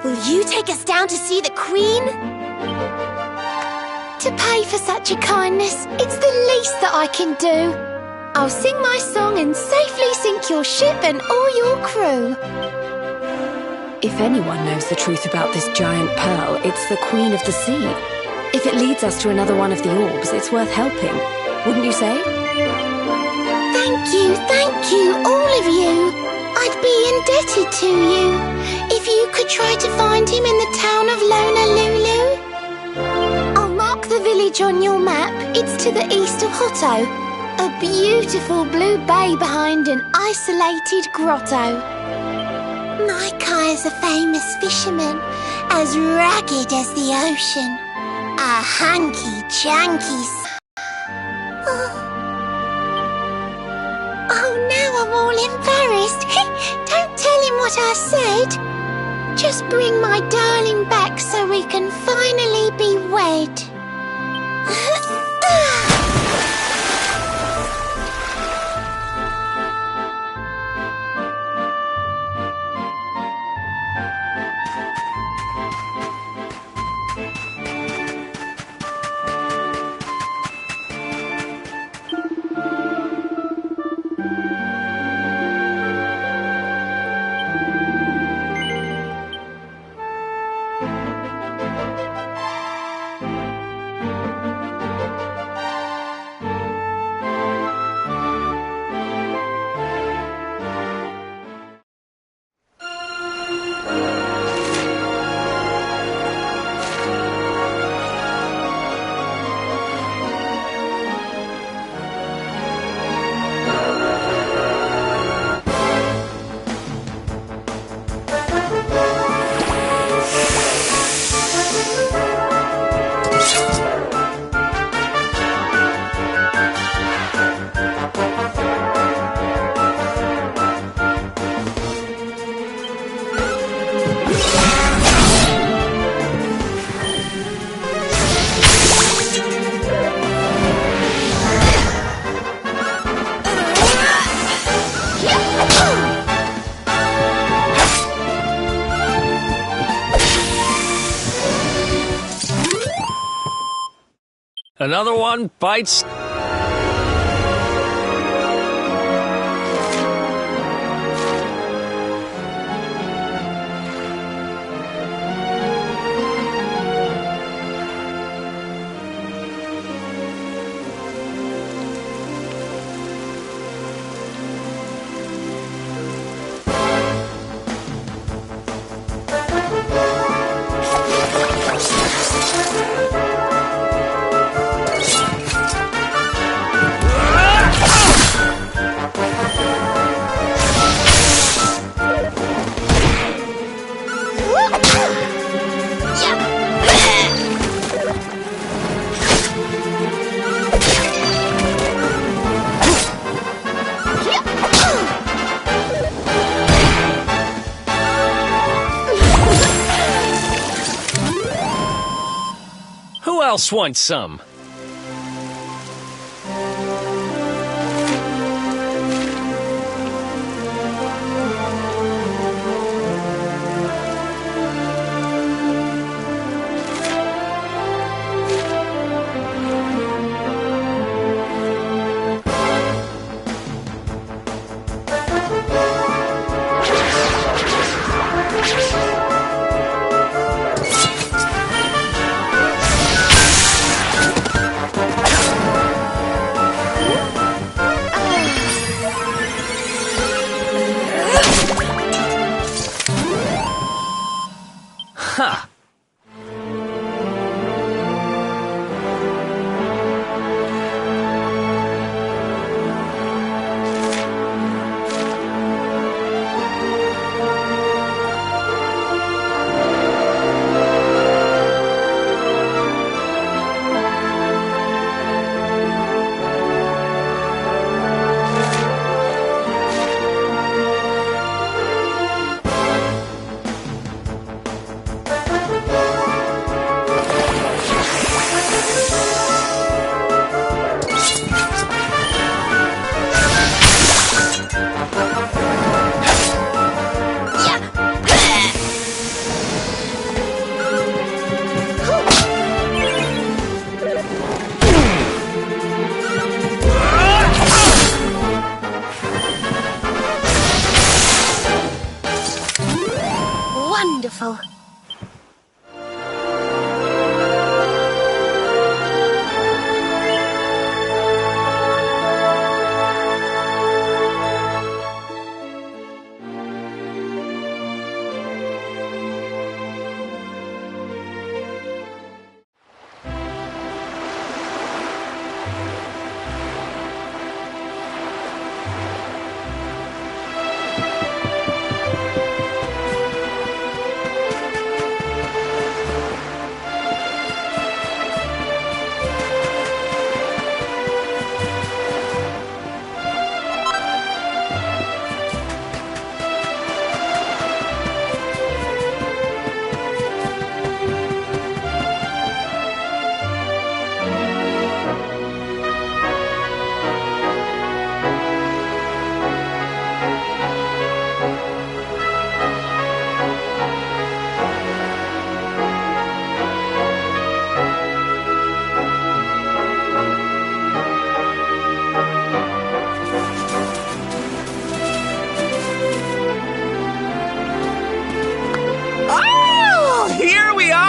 will you take us down to see the Queen? To pay for such a kindness, it's the least that I can do. I'll sing my song and safely sink your ship and all your crew. If anyone knows the truth about this giant pearl, it's the Queen of the Sea. If it leads us to another one of the orbs, it's worth helping. Wouldn't you say? Thank you, all of you. I'd be indebted to you. If you could try to find him in the town of Honolulu. I'll mark the village on your map. It's to the east of Hotto. A beautiful blue bay behind an isolated grotto. My Kai is a famous fisherman, as ragged as the ocean. A hanky-janky... Oh, now I'm all embarrassed. Don't tell him what I said. Just bring my darling back so we can finally be wed. Another one bites. Who else wants some? Ha! Wonderful.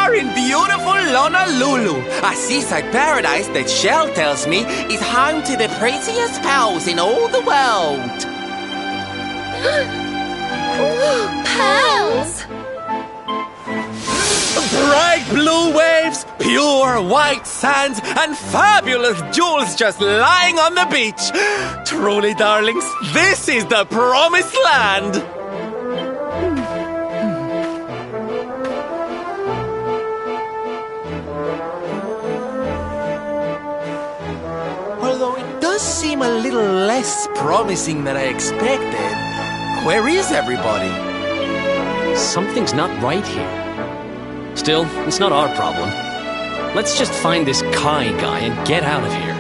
In beautiful Honolulu, a seaside paradise that Shell tells me is home to the prettiest pearls in all the world. Pearls! Bright blue waves, pure white sands, and fabulous jewels just lying on the beach. Truly, darlings, this is the promised land. Although it does seem a little less promising than I expected. Where is everybody? Something's not right here. Still, it's not our problem. Let's just find this Kai guy and get out of here.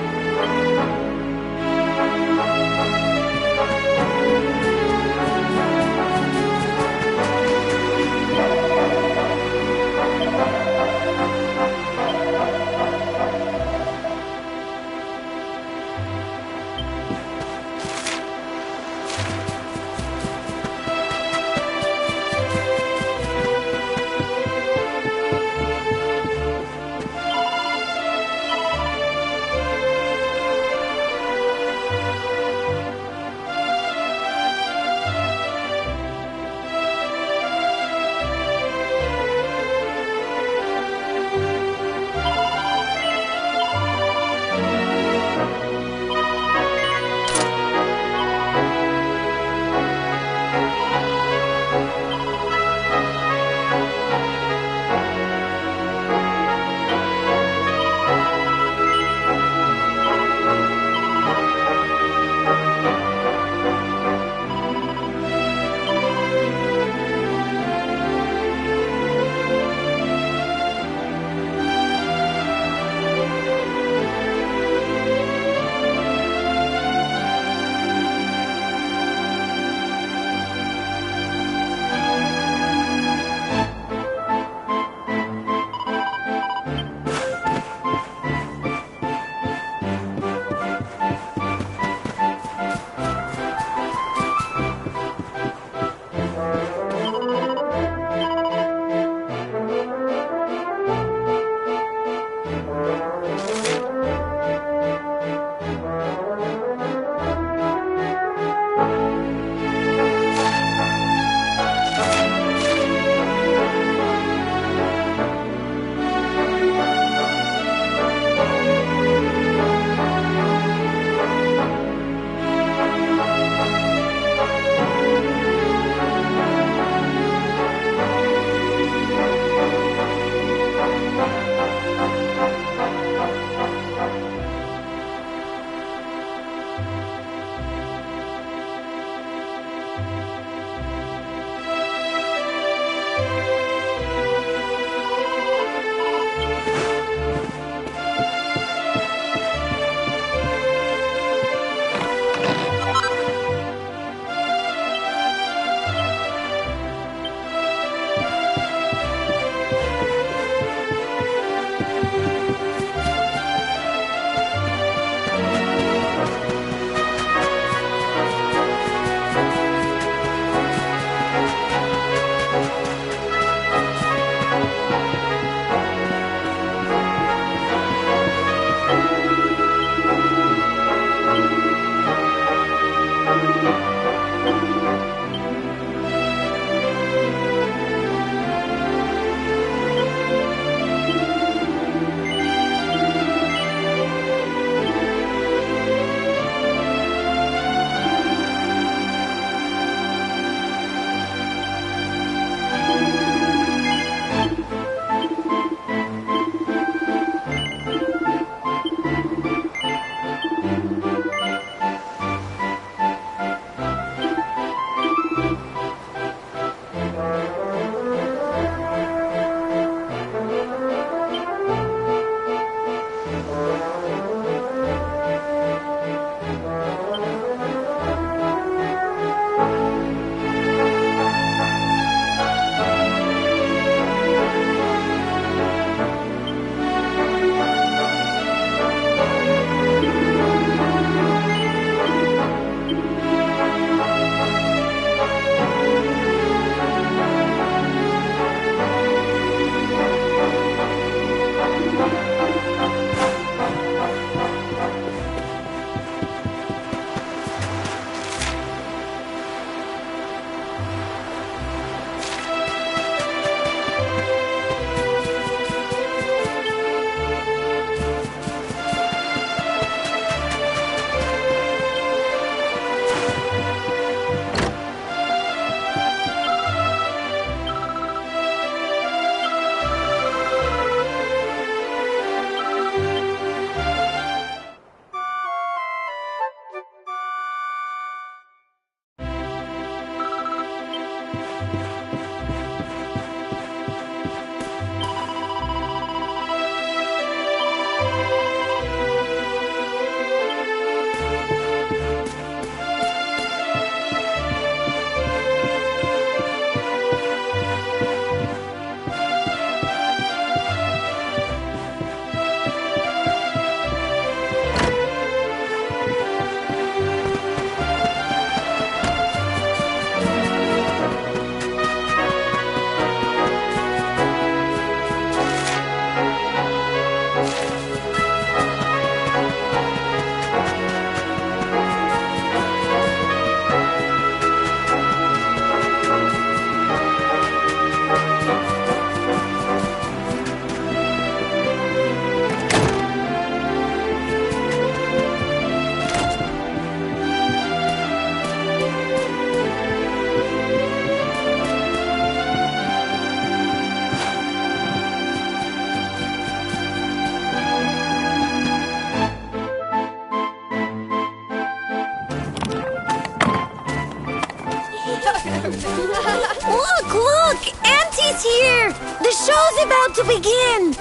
begin!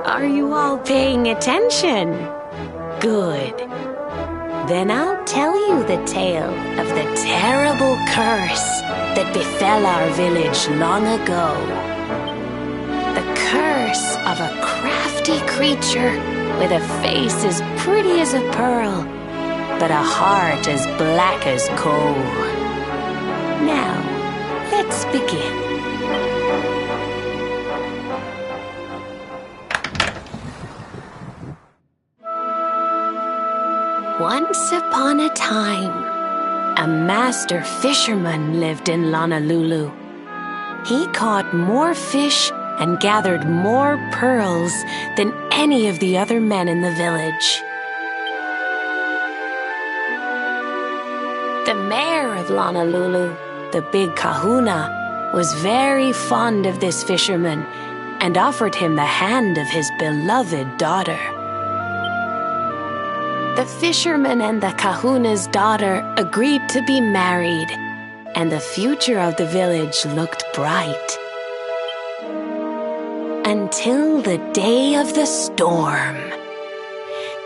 Are you all paying attention? Good. Then I'll tell you the tale of the terrible curse that befell our village long ago. The curse of a crafty creature with a face as pretty as a pearl, but a heart as black as coal. Now, let's begin. Once upon a time, a master fisherman lived in Honolulu. He caught more fish and gathered more pearls than any of the other men in the village. The mayor of Honolulu, the big kahuna, was very fond of this fisherman and offered him the hand of his beloved daughter. The fisherman and the kahuna's daughter agreed to be married, and the future of the village looked bright. Until the day of the storm.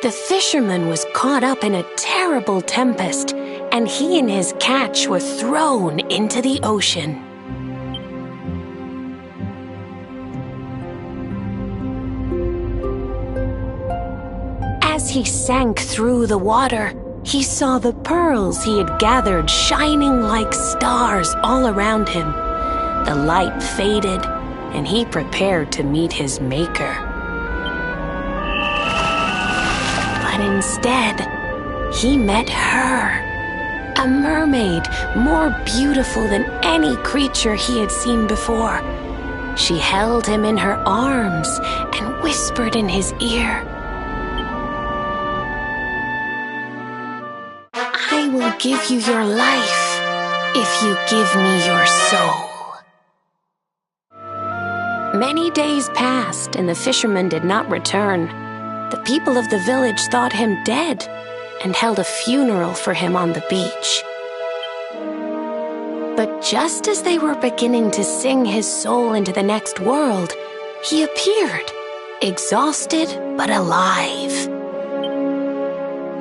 The fisherman was caught up in a terrible tempest, and he and his catch were thrown into the ocean. As he sank through the water, he saw the pearls he had gathered shining like stars all around him. The light faded, and he prepared to meet his maker. But instead, he met her, a mermaid more beautiful than any creature he had seen before. She held him in her arms and whispered in his ear, "I will give you your life if you give me your soul." Many days passed, and the fisherman did not return. The people of the village thought him dead and held a funeral for him on the beach. But just as they were beginning to sing his soul into the next world, he appeared, exhausted but alive.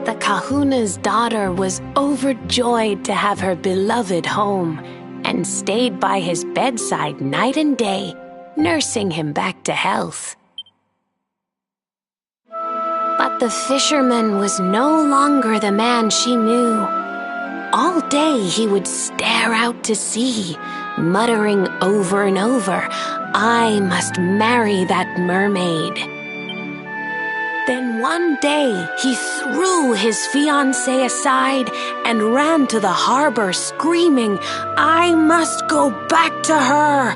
The kahuna's daughter was overjoyed to have her beloved home and stayed by his bedside night and day, nursing him back to health. But the fisherman was no longer the man she knew. All day he would stare out to sea, muttering over and over, "I must marry that mermaid." Then one day he threw his fiancée aside and ran to the harbor screaming, "I must go back to her."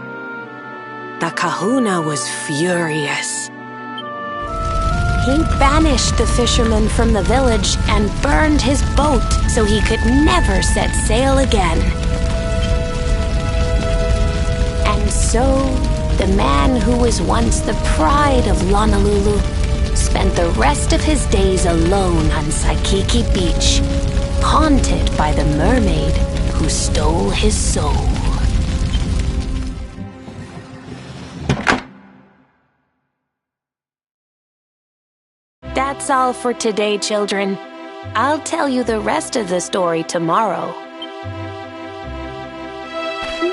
The kahuna was furious. He banished the fisherman from the village and burned his boat so he could never set sail again. And so, the man who was once the pride of Honolulu spent the rest of his days alone on Saikiki Beach, haunted by the mermaid who stole his soul. That's all for today, children. I'll tell you the rest of the story tomorrow.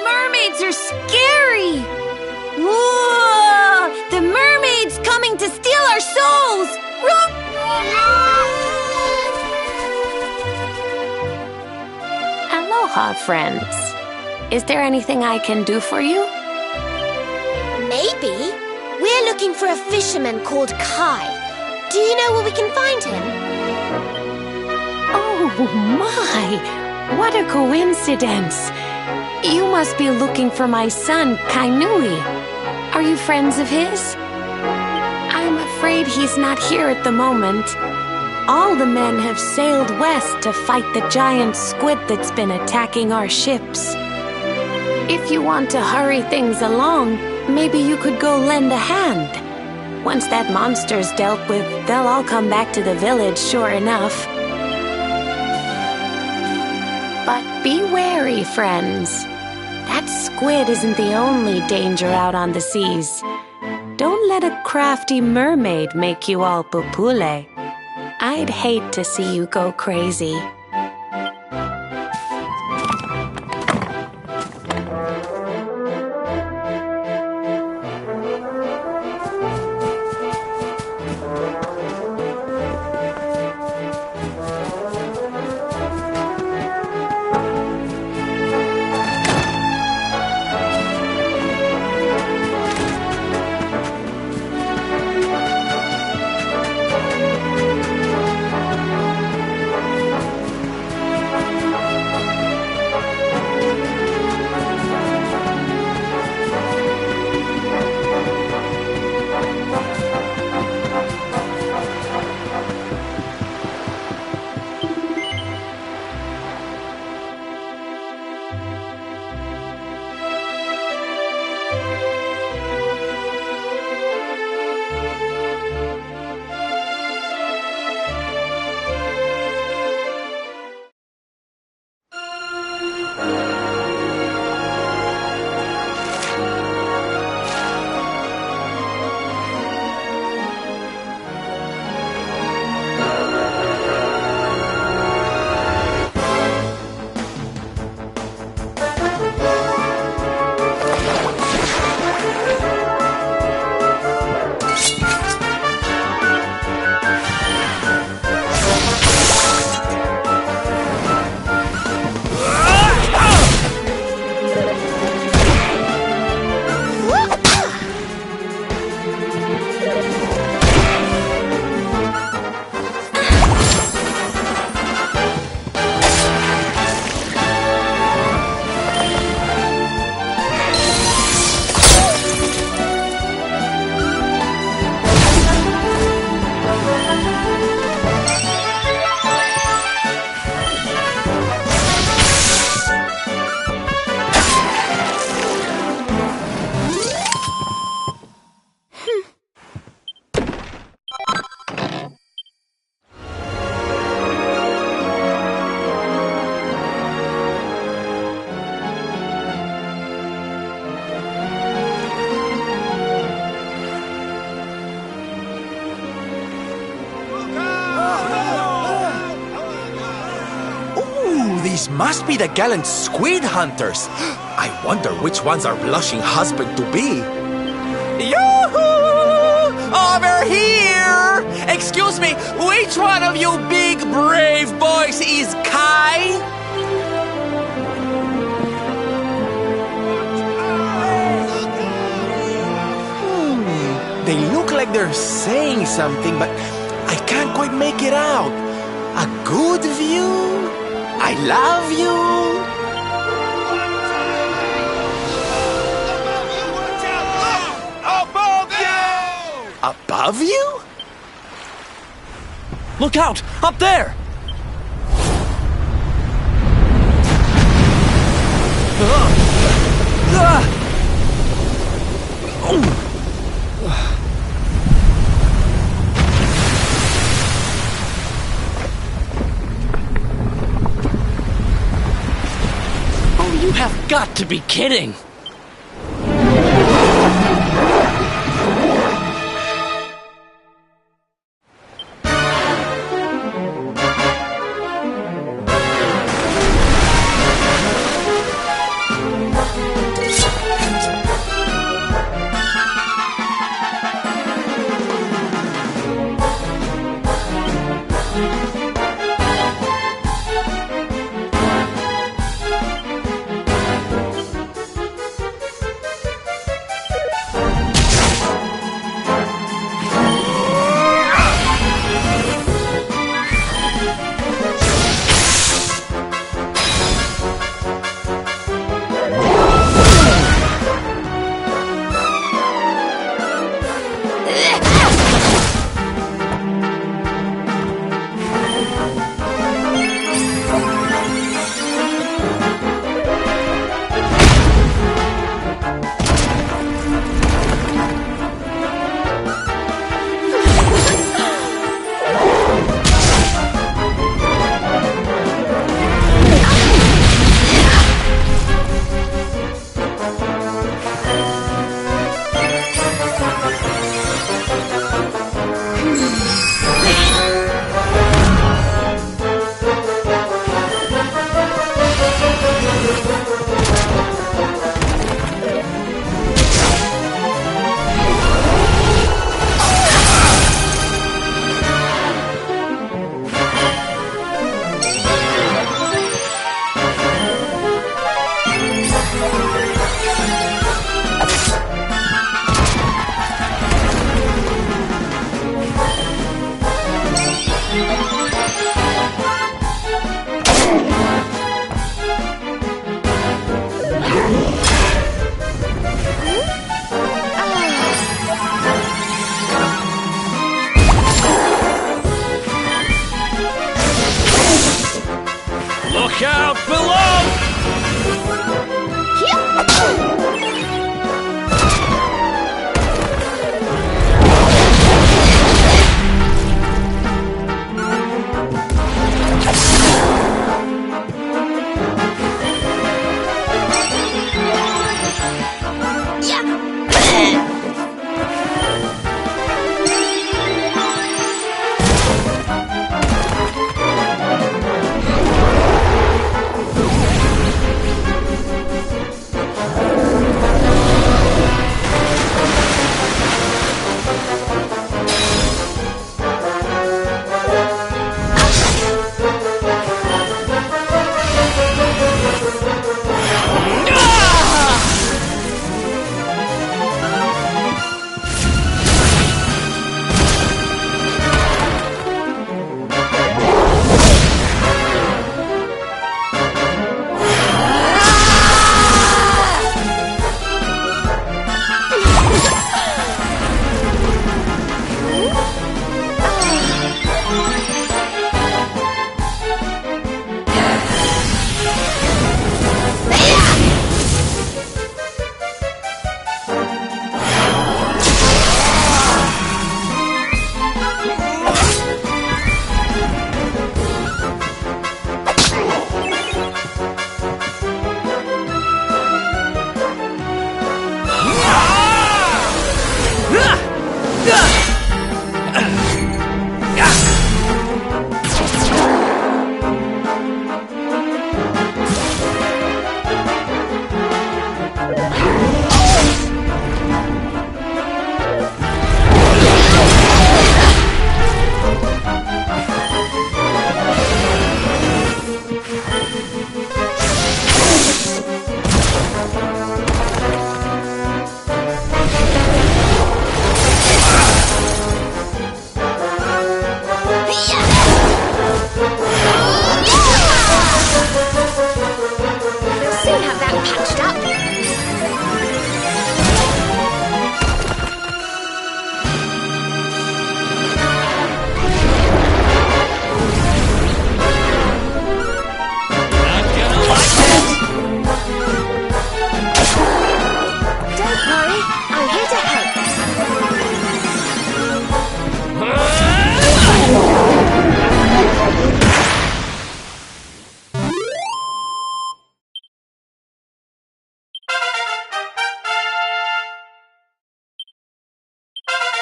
Mermaids are scary! Whoa! The mermaid's coming to steal our souls! Aloha, friends. Is there anything I can do for you? Maybe. We're looking for a fisherman called Kai. Do you know where we can find him? Oh my! What a coincidence! You must be looking for my son, Kainui. Are you friends of his? I'm afraid he's not here at the moment. All the men have sailed west to fight the giant squid that's been attacking our ships. If you want to hurry things along, maybe you could go lend a hand. Once that monster's dealt with, they'll all come back to the village, sure enough. But be wary, friends. That squid isn't the only danger out on the seas. Don't let a crafty mermaid make you all pupule. I'd hate to see you go crazy. These must be the gallant squid hunters. I wonder which ones are blushing husband-to-be. Yoo-hoo! Over here! Excuse me, which one of you big brave boys is Kai? They look like they're saying something, but I can't quite make it out. A good view? I love you. Above you! Above you? Look out! Up there! You have got to be kidding!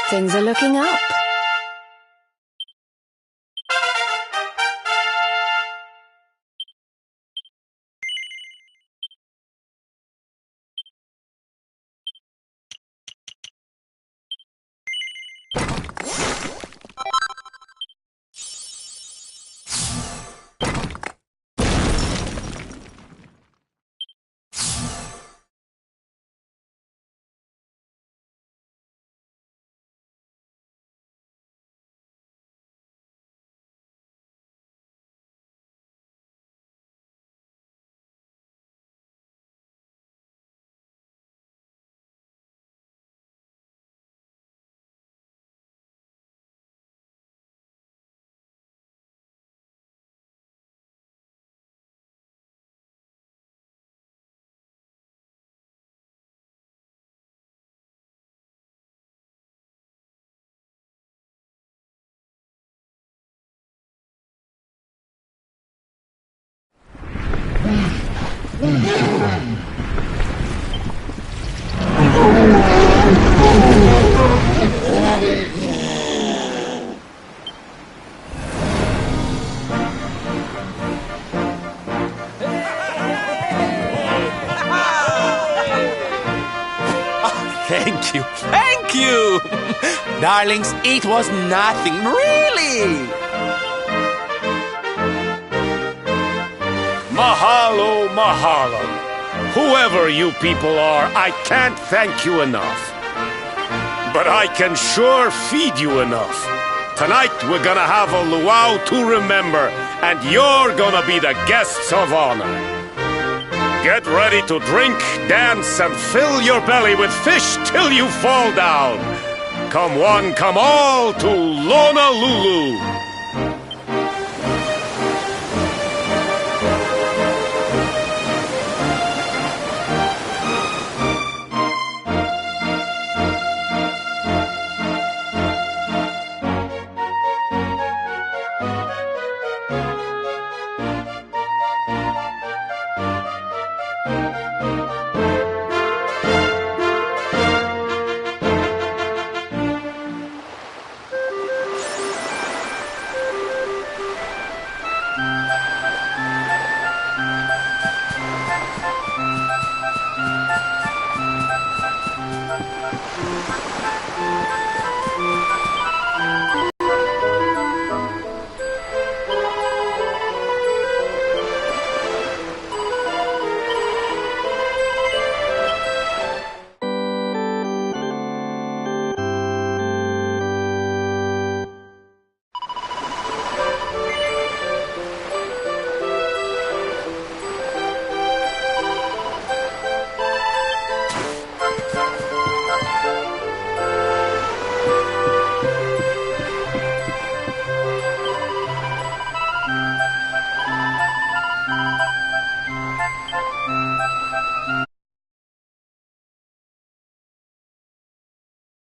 Things are looking up. Thank you, thank you! Darlings, it was nothing, really! Mahalo, mahalo. Whoever you people are, I can't thank you enough. But I can sure feed you enough. Tonight we're gonna have a luau to remember, and you're gonna be the guests of honor. Get ready to drink, dance, and fill your belly with fish till you fall down. Come one, come all to Honolulu.